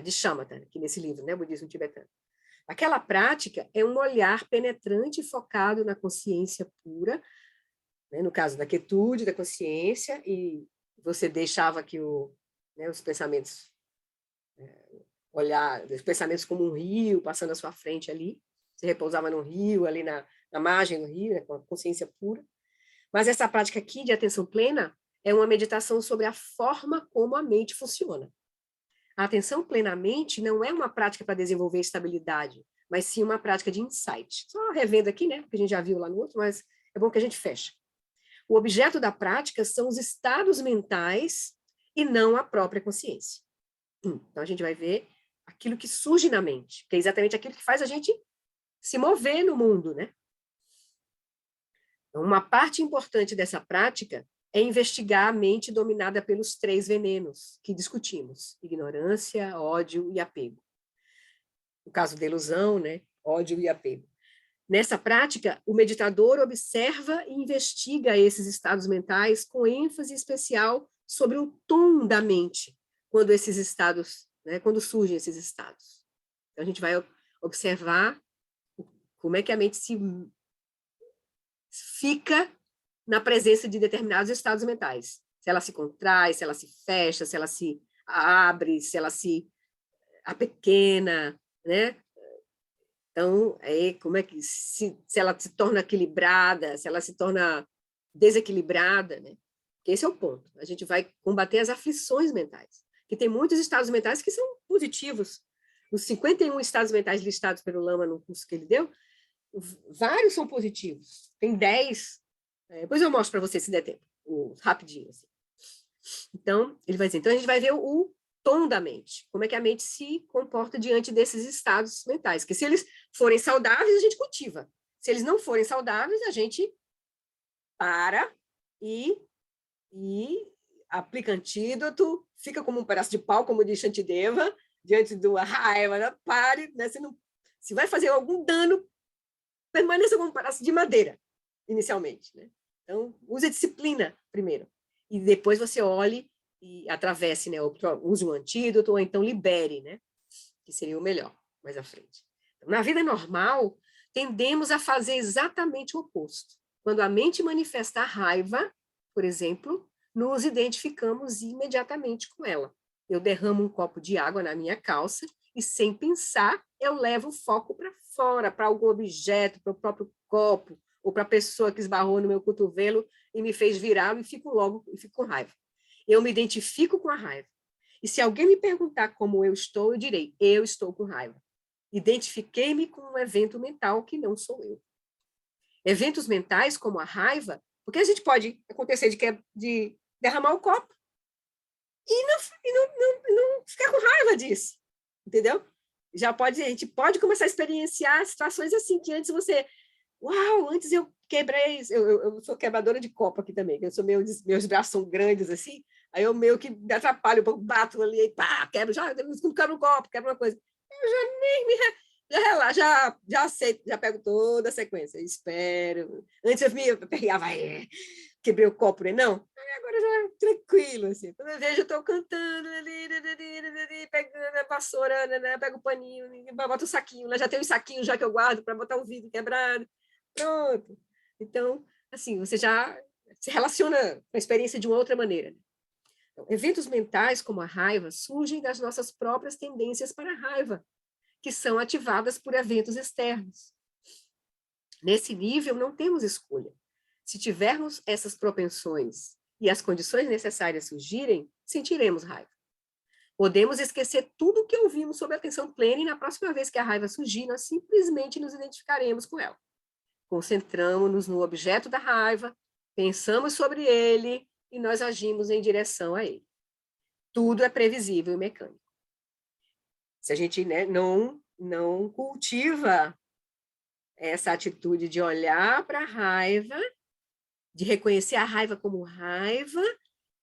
de Shamatha, aqui nesse livro, né, Budismo Tibetano. Aquela prática é um olhar penetrante e focado na consciência pura, né, no caso da quietude, da consciência, e você deixava que os pensamentos, olhar os pensamentos como um rio passando à sua frente ali, você repousava no rio, ali na margem do rio, né, com a consciência pura. Mas essa prática aqui de atenção plena é uma meditação sobre a forma como a mente funciona. A atenção plenamente não é uma prática para desenvolver estabilidade, mas sim uma prática de insight. Só revendo aqui, né, porque a gente já viu lá no outro, mas é bom que a gente feche. O objeto da prática são os estados mentais e não a própria consciência. Então, a gente vai ver aquilo que surge na mente, que é exatamente aquilo que faz a gente se mover no mundo, né? Então, uma parte importante dessa prática é investigar a mente dominada pelos 3 venenos que discutimos: ignorância, ódio e apego. No caso da ilusão, né? Ódio e apego. Nessa prática, o meditador observa e investiga esses estados mentais com ênfase especial sobre o tom da mente, quando esses estados, né, quando surgem esses estados. Então, a gente vai observar como é que a mente fica na presença de determinados estados mentais. Se ela se contrai, se ela se fecha, se ela se abre, se ela se apequena, né? Então, como é que se ela se torna equilibrada, se ela se torna desequilibrada, né? Porque esse é o ponto. A gente vai combater as aflições mentais, que tem muitos estados mentais que são positivos. Os 51 estados mentais listados pelo Lama no curso que ele deu, vários são positivos. Tem 10. Depois eu mostro para você, se der tempo, rapidinho. Assim. Então, ele vai dizer, então a gente vai ver o tom da mente, como é que a mente se comporta diante desses estados mentais, que se eles forem saudáveis, a gente cultiva. Se eles não forem saudáveis, a gente para e aplica antídoto, fica como um pedaço de pau, como diz Shantideva, diante da raiva, pare, né? Se vai fazer algum dano, permaneça como um pedaço de madeira, inicialmente. Né? Então, use a disciplina primeiro, e depois você olhe e atravesse, né? Use um antídoto, ou então libere, né? Que seria o melhor, mais à frente. Então, na vida normal, tendemos a fazer exatamente o oposto. Quando a mente manifesta a raiva, por exemplo, nos identificamos imediatamente com ela. Eu derramo um copo de água na minha calça e, sem pensar, eu levo o foco para fora, para algum objeto, para o próprio copo, ou para a pessoa que esbarrou no meu cotovelo e me fez virar, e fico com raiva. Eu me identifico com a raiva. E se alguém me perguntar como eu direi, eu estou com raiva. Identifiquei-me com um evento mental que não sou eu. Eventos mentais como a raiva, porque a gente pode acontecer de derramar o copo e não ficar com raiva disso, entendeu? A gente pode começar a experienciar situações assim, que antes você... Uau, antes eu quebrei... Eu sou quebradora de copo aqui também, que meus braços são grandes assim, aí eu meio que me atrapalho, eu bato ali, e pá, quebro, já quebro um copo, quebro uma coisa. Eu já nem já aceito, já pego toda a sequência, espero. Antes eu pegava, quebrei o copo, né? Não, agora já tranquilo, assim. Quando eu vejo, eu estou cantando, pegando a vassoura, pego o paninho, boto o saquinho, já tem um saquinho já que eu guardo para botar o vidro quebrado, pronto. Então, assim, você já se relaciona com a experiência de uma outra maneira. Então, eventos mentais como a raiva surgem das nossas próprias tendências para a raiva, que são ativadas por eventos externos. Nesse nível, não temos escolha. Se tivermos essas propensões e as condições necessárias surgirem, sentiremos raiva. Podemos esquecer tudo o que ouvimos sobre a atenção plena e na próxima vez que a raiva surgir, nós simplesmente nos identificaremos com ela. Concentramos-nos no objeto da raiva, pensamos sobre ele e nós agimos em direção a ele. Tudo é previsível e mecânico. Se a gente, né, não cultiva essa atitude de olhar para a raiva, de reconhecer a raiva como raiva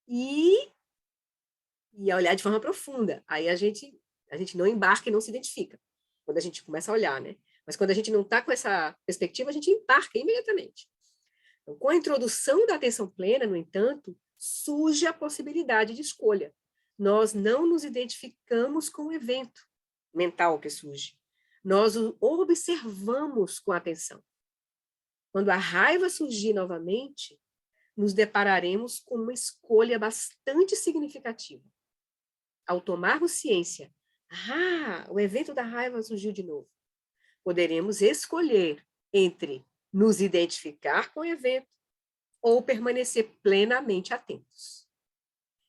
e olhar de forma profunda. Aí a gente não embarca e não se identifica, quando a gente começa a olhar, né? Mas quando a gente não está com essa perspectiva, a gente embarca imediatamente. Então, com a introdução da atenção plena, no entanto, surge a possibilidade de escolha. Nós não nos identificamos com o evento mental que surge. Nós o observamos com atenção. Quando a raiva surgir novamente, nos depararemos com uma escolha bastante significativa. Ao tomarmos ciência, o evento da raiva surgiu de novo, poderemos escolher entre nos identificar com o evento ou permanecer plenamente atentos.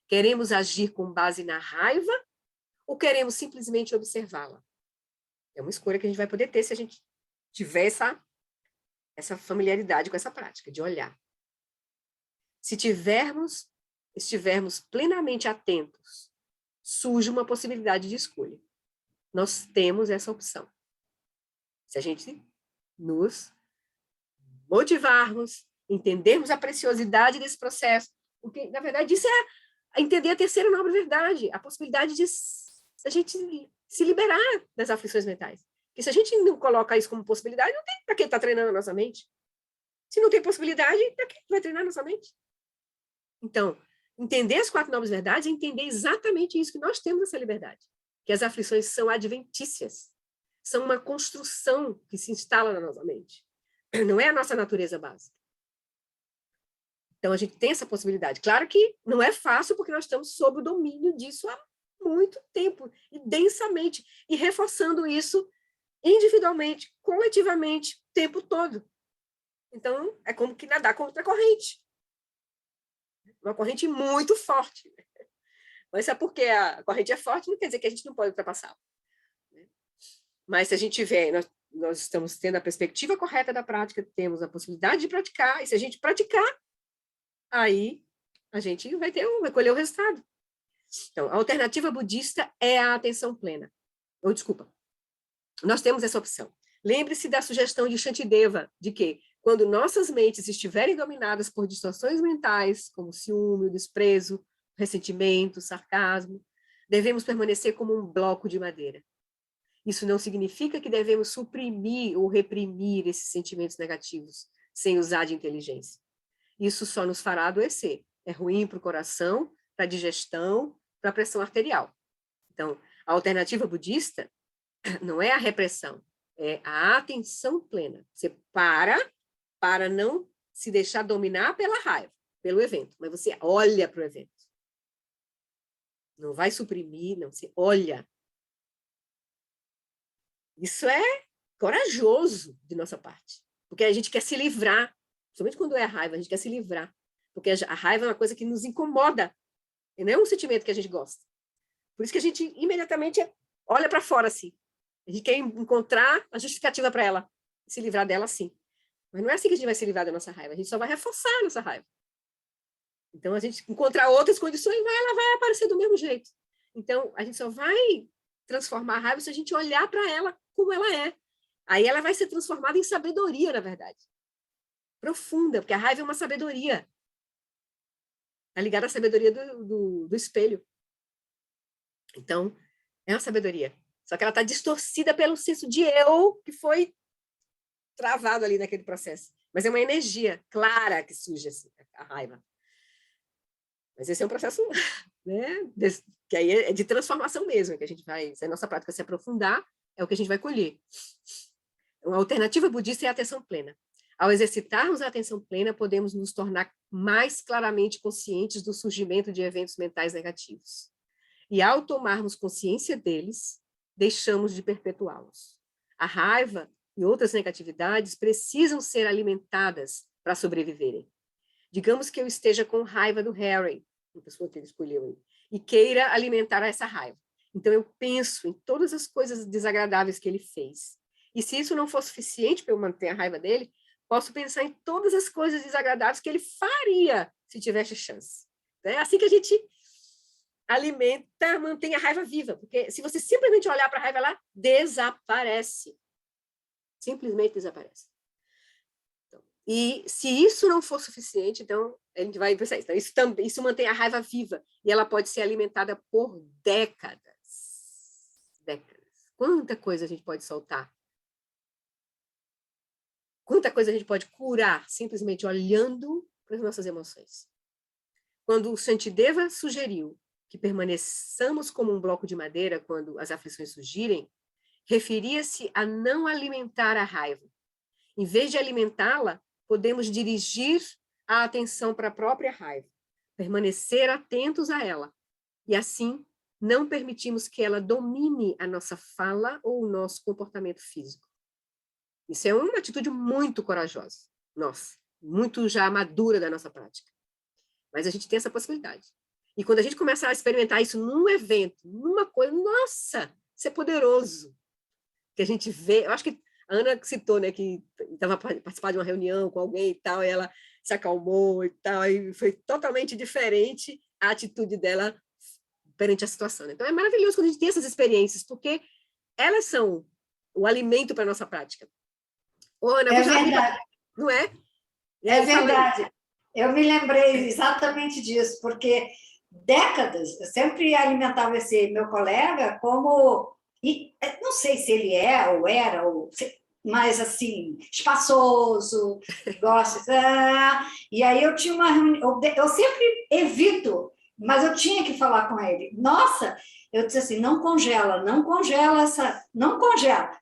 Queremos agir com base na raiva ou queremos simplesmente observá-la? É uma escolha que a gente vai poder ter se a gente tiver essa familiaridade com essa prática, de olhar. Se estivermos plenamente atentos, surge uma possibilidade de escolha. Nós temos essa opção. Se a gente nos motivarmos, entendermos a preciosidade desse processo, porque, na verdade, isso é entender a terceira nobre verdade, a possibilidade de a gente se liberar das aflições mentais. Porque se a gente não coloca isso como possibilidade, não tem para que está treinando a nossa mente. Se não tem possibilidade, para que vai treinar a nossa mente? Então, entender as quatro nobres verdades é entender exatamente isso, que nós temos essa liberdade. Que as aflições são adventícias. São uma construção que se instala na nossa mente. Não é a nossa natureza básica. Então, a gente tem essa possibilidade. Claro que não é fácil, porque nós estamos sob o domínio disso há muito tempo, e densamente, e reforçando isso individualmente, coletivamente, o tempo todo. Então, é como que nadar contra a corrente. Uma corrente muito forte. Mas é porque a corrente é forte, não quer dizer que a gente não pode ultrapassá-la. Mas se a gente tiver, nós estamos tendo a perspectiva correta da prática, temos a possibilidade de praticar, e se a gente praticar, aí a gente vai colher o resultado. Então, a alternativa budista é a atenção plena. Desculpa. Nós temos essa opção. Lembre-se da sugestão de Shantideva, de que, quando nossas mentes estiverem dominadas por distorções mentais, como ciúme, desprezo, ressentimento, sarcasmo, devemos permanecer como um bloco de madeira. Isso não significa que devemos suprimir ou reprimir esses sentimentos negativos, sem usar de inteligência. Isso só nos fará adoecer. É ruim para o coração, para a digestão, para a pressão arterial. Então, a alternativa budista não é a repressão, é a atenção plena. Você para não se deixar dominar pela raiva, pelo evento, mas você olha para o evento. Não vai suprimir, não, você olha. Isso é corajoso de nossa parte, porque a gente quer se livrar, principalmente quando é a raiva, a gente quer se livrar, porque a raiva é uma coisa que nos incomoda, e não é um sentimento que a gente gosta. Por isso que a gente imediatamente olha para fora assim. A gente quer encontrar a justificativa para ela, se livrar dela assim. Mas não é assim que a gente vai se livrar da nossa raiva, a gente só vai reforçar a nossa raiva. Então, a gente encontrar outras condições, ela vai aparecer do mesmo jeito. Então, a gente só vai transformar a raiva se a gente olhar para ela como ela é. Aí ela vai ser transformada em sabedoria, na verdade. Profunda, porque a raiva é uma sabedoria. Está ligada à sabedoria do espelho. Então, é uma sabedoria. Só que ela está distorcida pelo senso de eu que foi travado ali naquele processo. Mas é uma energia clara que surge assim, a raiva. Mas esse é um processo, né, que aí é de transformação mesmo, que a gente vai, se a nossa prática se aprofundar, é o que a gente vai colher. Uma alternativa budista é a atenção plena. Ao exercitarmos a atenção plena, podemos nos tornar mais claramente conscientes do surgimento de eventos mentais negativos. E ao tomarmos consciência deles, deixamos de perpetuá-los. A raiva e outras negatividades precisam ser alimentadas para sobreviverem. Digamos que eu esteja com raiva do Harry, a pessoa que ele escolheu, e queira alimentar essa raiva. Então, eu penso em todas as coisas desagradáveis que ele fez. E se isso não for suficiente para eu manter a raiva dele, posso pensar em todas as coisas desagradáveis que ele faria se tivesse chance. É assim que a gente alimenta, mantém a raiva viva. Porque se você simplesmente olhar para a raiva, ela desaparece. Simplesmente desaparece. Então, e se isso não for suficiente, então a gente vai pensar isso. Então, isso mantém a raiva viva. E ela pode ser alimentada por décadas. Décadas. Quanta coisa a gente pode soltar? Quanta coisa a gente pode curar simplesmente olhando para as nossas emoções? Quando o Shantideva sugeriu que permaneçamos como um bloco de madeira quando as aflições surgirem, referia-se a não alimentar a raiva. Em vez de alimentá-la, podemos dirigir a atenção para a própria raiva, permanecer atentos a ela, e assim não permitimos que ela domine a nossa fala ou o nosso comportamento físico. Isso é uma atitude muito corajosa, nossa, muito já madura da nossa prática. Mas a gente tem essa possibilidade. E quando a gente começa a experimentar isso num evento, numa coisa, nossa, isso é poderoso. Que a gente vê, eu acho que a Ana citou, né, que estava participando de uma reunião com alguém e tal, e ela se acalmou e tal, e foi totalmente diferente a atitude dela perante a situação. Então, é maravilhoso quando a gente tem essas experiências, porque elas são o alimento para a nossa prática. Ô, Ana, é verdade. Não é? É verdade. Eu me lembrei exatamente disso, porque décadas eu sempre alimentava esse meu colega como, e não sei se ele é ou era, mas assim, espaçoso, gosta. E aí eu tinha uma reunião, eu sempre evito, mas eu tinha que falar com ele. Nossa, eu disse assim, não congela não congela.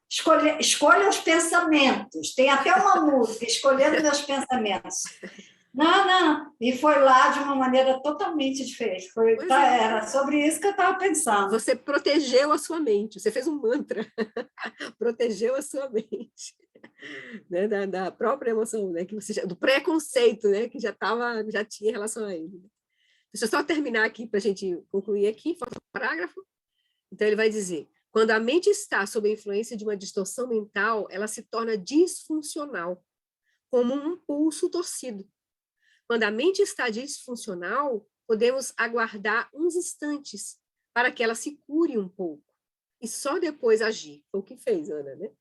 Escolha os pensamentos. Tem até uma música, escolhendo meus pensamentos. Não. E foi lá de uma maneira totalmente diferente. Era sobre isso que eu estava pensando. Você protegeu a sua mente, você fez um mantra. Protegeu a sua mente. Né? Da própria emoção, né? Do preconceito, né? Que já tinha em relação a ele. Deixa eu só terminar aqui para a gente concluir aqui, falta um parágrafo. Então, ele vai dizer, quando a mente está sob a influência de uma distorção mental, ela se torna disfuncional, como um pulso torcido. Quando a mente está disfuncional, podemos aguardar uns instantes para que ela se cure um pouco, e só depois agir. Foi o que fez, Ana, né?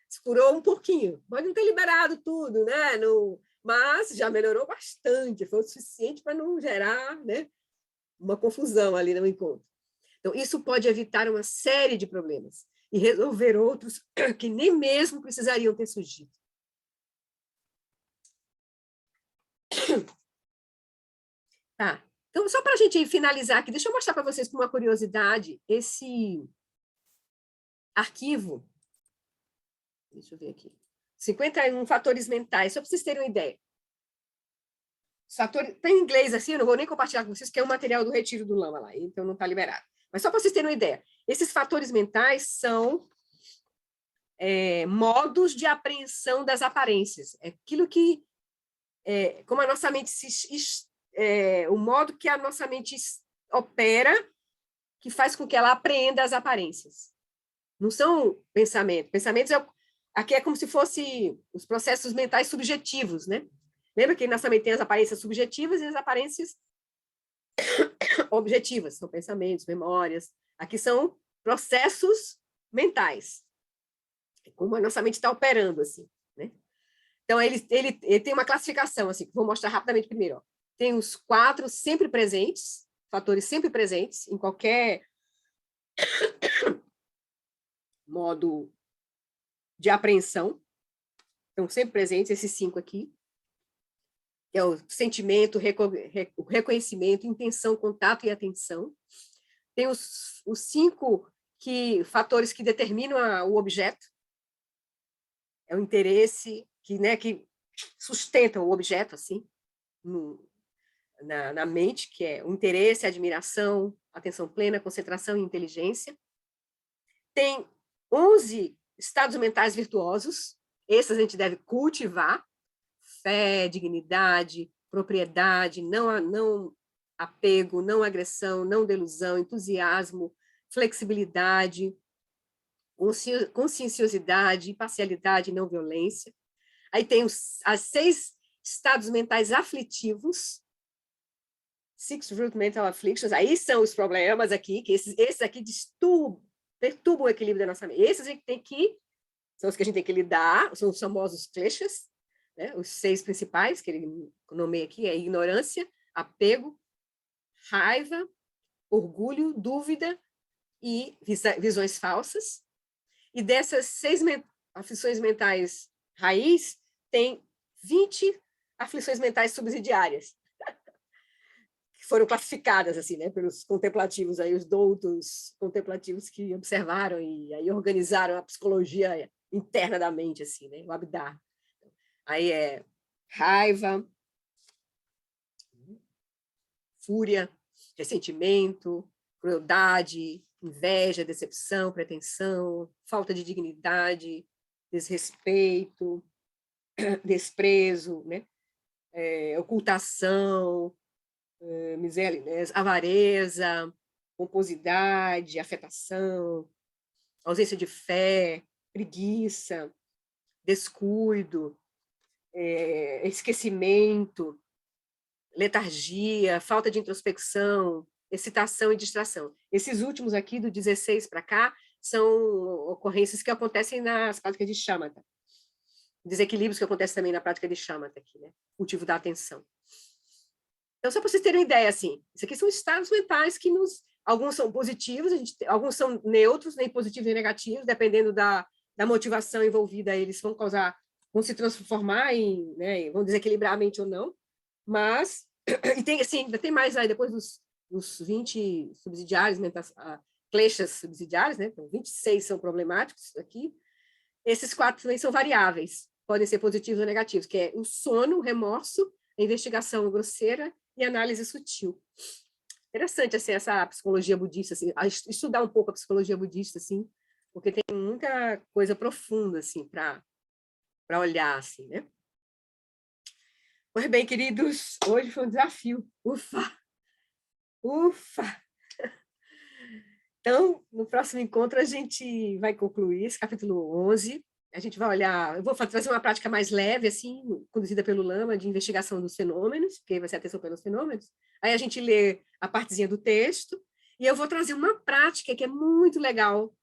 Se curou um pouquinho, pode não ter liberado tudo, né? Mas já melhorou bastante, foi o suficiente para não gerar, né, uma confusão ali no encontro. Então, isso pode evitar uma série de problemas e resolver outros que nem mesmo precisariam ter surgido. Tá. Então, só para a gente finalizar aqui, deixa eu mostrar para vocês com uma curiosidade esse arquivo. Deixa eu ver aqui. 51 fatores mentais, só para vocês terem uma ideia. Está em inglês assim, eu não vou nem compartilhar com vocês, que é um material do Retiro do Lama lá, então não está liberado. Mas só para vocês terem uma ideia, esses fatores mentais são modos de apreensão das aparências. É aquilo que, como a nossa mente o modo que a nossa mente opera, que faz com que ela apreenda as aparências. Não são pensamentos. Pensamentos aqui é como se fossem os processos mentais subjetivos, né? Lembra que nossa mente tem as aparências subjetivas e as aparências objetivas, são pensamentos, memórias. Aqui são processos mentais. Como a nossa mente está operando, assim, né? Então, ele tem uma classificação, assim, que vou mostrar rapidamente primeiro. Ó. Tem os 4 sempre presentes, fatores sempre presentes, em qualquer modo de apreensão. Estão sempre presentes esses 5 aqui, que é o sentimento, o reconhecimento, intenção, contato e atenção. Tem os 5 fatores que determinam o objeto. É o interesse que sustenta o objeto, assim, na mente, que é o interesse, a admiração, atenção plena, concentração e inteligência. Tem 11 estados mentais virtuosos, esses a gente deve cultivar: fé, dignidade, propriedade, não apego, não agressão, não delusão, entusiasmo, flexibilidade, conscienciosidade, imparcialidade, não violência. Aí tem os 6 estados mentais aflitivos, 6 root mental afflictions, aí são os problemas aqui, que esses aqui perturbam o equilíbrio da nossa mente. Esses a gente são os que a gente tem que lidar, são os famosos kleshas, né? Os 6 principais, que ele nomeia aqui, é ignorância, apego, raiva, orgulho, dúvida e visões falsas. E dessas 6 aflições mentais raiz, tem 20 aflições mentais subsidiárias, que foram classificadas assim, né, pelos contemplativos, aí, os doutos contemplativos que observaram e aí organizaram a psicologia interna da mente, assim, né, o Abdar. Aí é raiva, fúria, ressentimento, crueldade, inveja, decepção, pretensão, falta de dignidade, desrespeito, desprezo, né? Ocultação, miséria, né? Avareza, pomposidade, afetação, ausência de fé, preguiça, descuido, esquecimento, letargia, falta de introspecção, excitação e distração. Esses últimos aqui, do 16 para cá, são ocorrências que acontecem nas práticas de shamatha. Desequilíbrios que acontecem também na prática de shamatha aqui, né? Cultivo da atenção. Então, só para vocês terem uma ideia, assim, isso aqui são estados mentais que alguns são positivos, alguns são neutros, nem positivos nem negativos, dependendo da motivação envolvida, eles vão se transformar em, né, vão desequilibrar a mente ou não, mas, e tem, assim, ainda tem mais aí, depois dos 20 subsidiários, kleshas subsidiários, né, então 26 são problemáticos aqui, esses 4 também são variáveis, podem ser positivos ou negativos, que é o sono, o remorso, a investigação grosseira e a análise sutil. Interessante, assim, essa psicologia budista, assim, estudar um pouco a psicologia budista, assim, porque tem muita coisa profunda, assim, para olhar, assim, né? Pois bem, queridos, hoje foi um desafio. Ufa! Ufa! Então, no próximo encontro, a gente vai concluir esse capítulo 11. A gente vai olhar... Eu vou trazer uma prática mais leve, assim, conduzida pelo Lama, de investigação dos fenômenos, porque vai ser atenção pelos fenômenos. Aí a gente lê a partezinha do texto, e eu vou trazer uma prática que é muito legal,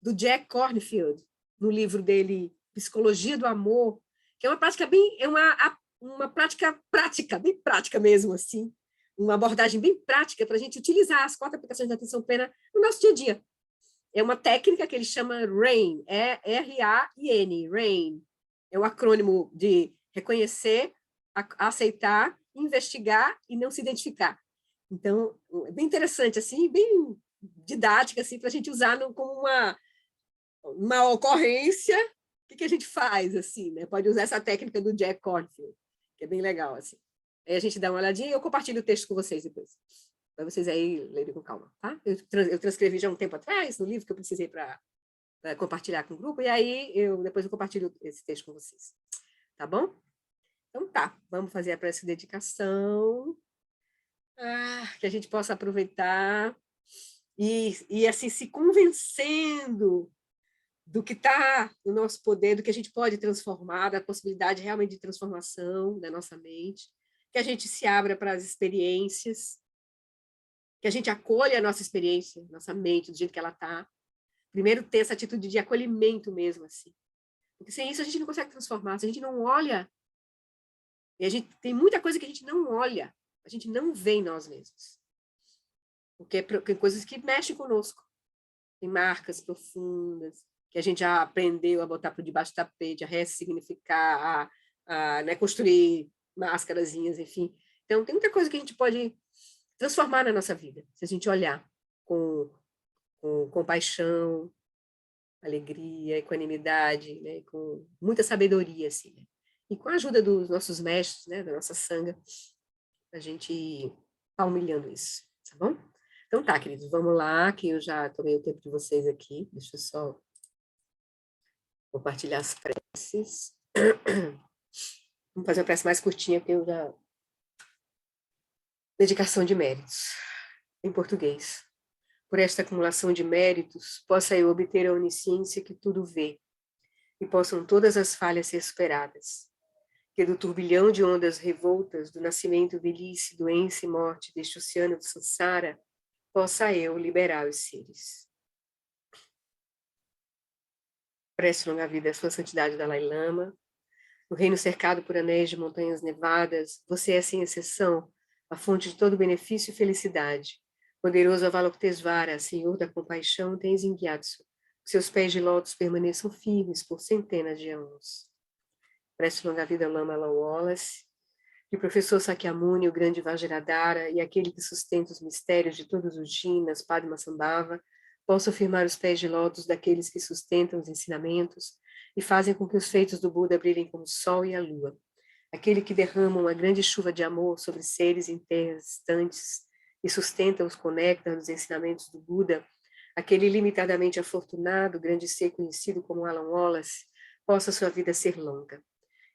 do Jack Kornfield, no livro dele, Psicologia do Amor, que é uma prática uma prática, bem prática mesmo, assim, uma abordagem bem prática para a gente utilizar as 4 aplicações da atenção plena no nosso dia a dia. É uma técnica que ele chama RAIN, R-A-I-N, RAIN. É um acrônimo de reconhecer, aceitar, investigar e não se identificar. Então, é bem interessante, assim, bem didática, assim, para a gente usar como uma ocorrência. O que a gente faz, assim, né? Pode usar essa técnica do Jack Kornfield, que é bem legal, assim. Aí a gente dá uma olhadinha e eu compartilho o texto com vocês depois, para vocês aí lerem com calma, tá? Eu transcrevi já um tempo atrás no livro que eu precisei para compartilhar com o grupo, e aí depois eu compartilho esse texto com vocês, tá bom? Então tá, vamos fazer a prece de dedicação, que a gente possa aproveitar e assim, se convencendo do que está no nosso poder, do que a gente pode transformar, da possibilidade realmente de transformação da nossa mente, que a gente se abra para as experiências, que a gente acolha a nossa experiência, nossa mente, do jeito que ela está. Primeiro, ter essa atitude de acolhimento mesmo, assim. Porque sem isso a gente não consegue transformar, se a gente não olha, e a gente tem muita coisa que a gente não olha, a gente não vê em nós mesmos. Porque tem coisas que mexem conosco. Tem marcas profundas, que a gente já aprendeu a botar por debaixo do tapete, a ressignificar, né, construir máscarazinhas, enfim. Então, tem muita coisa que a gente pode transformar na nossa vida, se a gente olhar com compaixão, alegria, equanimidade, né, com muita sabedoria, assim, né? E com a ajuda dos nossos mestres, né, da nossa sanga, a gente palmilhando isso, tá bom? Então tá, queridos, vamos lá, que eu já tomei o tempo de vocês aqui, deixa eu só compartilhar as preces. Vamos fazer uma prece mais curtinha, porque eu já... Dedicação de méritos, em português. Por esta acumulação de méritos, possa eu obter a onisciência que tudo vê, e possam todas as falhas ser superadas. Que do turbilhão de ondas revoltas, do nascimento, velhice, doença e morte deste oceano de Sansara, possa eu liberar os seres. Preste longa vida à sua santidade Dalai Lama. No reino cercado por anéis de montanhas nevadas, você é, sem exceção, a fonte de todo benefício e felicidade. Poderoso Avalokitesvara, Senhor da compaixão, tens Gyatso, que seus pés de lótus permaneçam firmes por centenas de anos. Preste longa vida ao Lama Long Wallace, que o professor Sakyamuni, o grande Vajradhara e aquele que sustenta os mistérios de todos os Jinas, Padmasambhava, possam firmar os pés de lótus daqueles que sustentam os ensinamentos e fazem com que os feitos do Buda brilhem como o sol e a lua. Aquele que derrama uma grande chuva de amor sobre seres em terras distantes e sustenta-os com néctar dos ensinamentos do Buda, aquele ilimitadamente afortunado, grande ser conhecido como Alan Wallace, possa sua vida ser longa.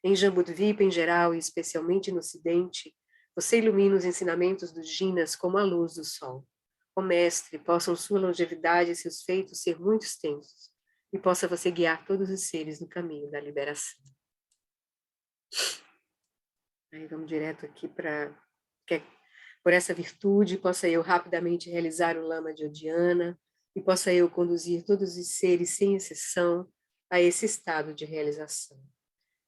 Em Jambudvipa em geral e especialmente no Ocidente, você ilumina os ensinamentos dos Jinas como a luz do sol. Ó Mestre, possam sua longevidade e seus feitos ser muito extensos, e possa você guiar todos os seres no caminho da liberação. Aí vamos direto aqui para... Por essa virtude, possa eu rapidamente realizar o Lama de Odiana, e possa eu conduzir todos os seres, sem exceção, a esse estado de realização.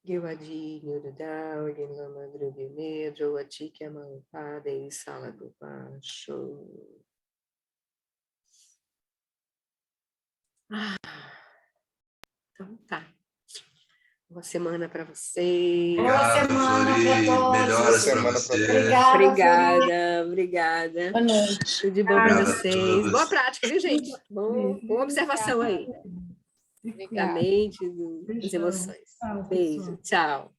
Gyuadi, Nyududao, Lama Drubime, Droati, Amalupada e Sala do Baixo. Então tá. Boa semana para vocês. Boa semana para todos. Melhoras para você. Obrigada. Boa noite. Tudo de bom para Obrigado a vocês. todos. Boa prática, viu, gente? Boa observação aí. Da mente, das emoções. Beijo, tchau.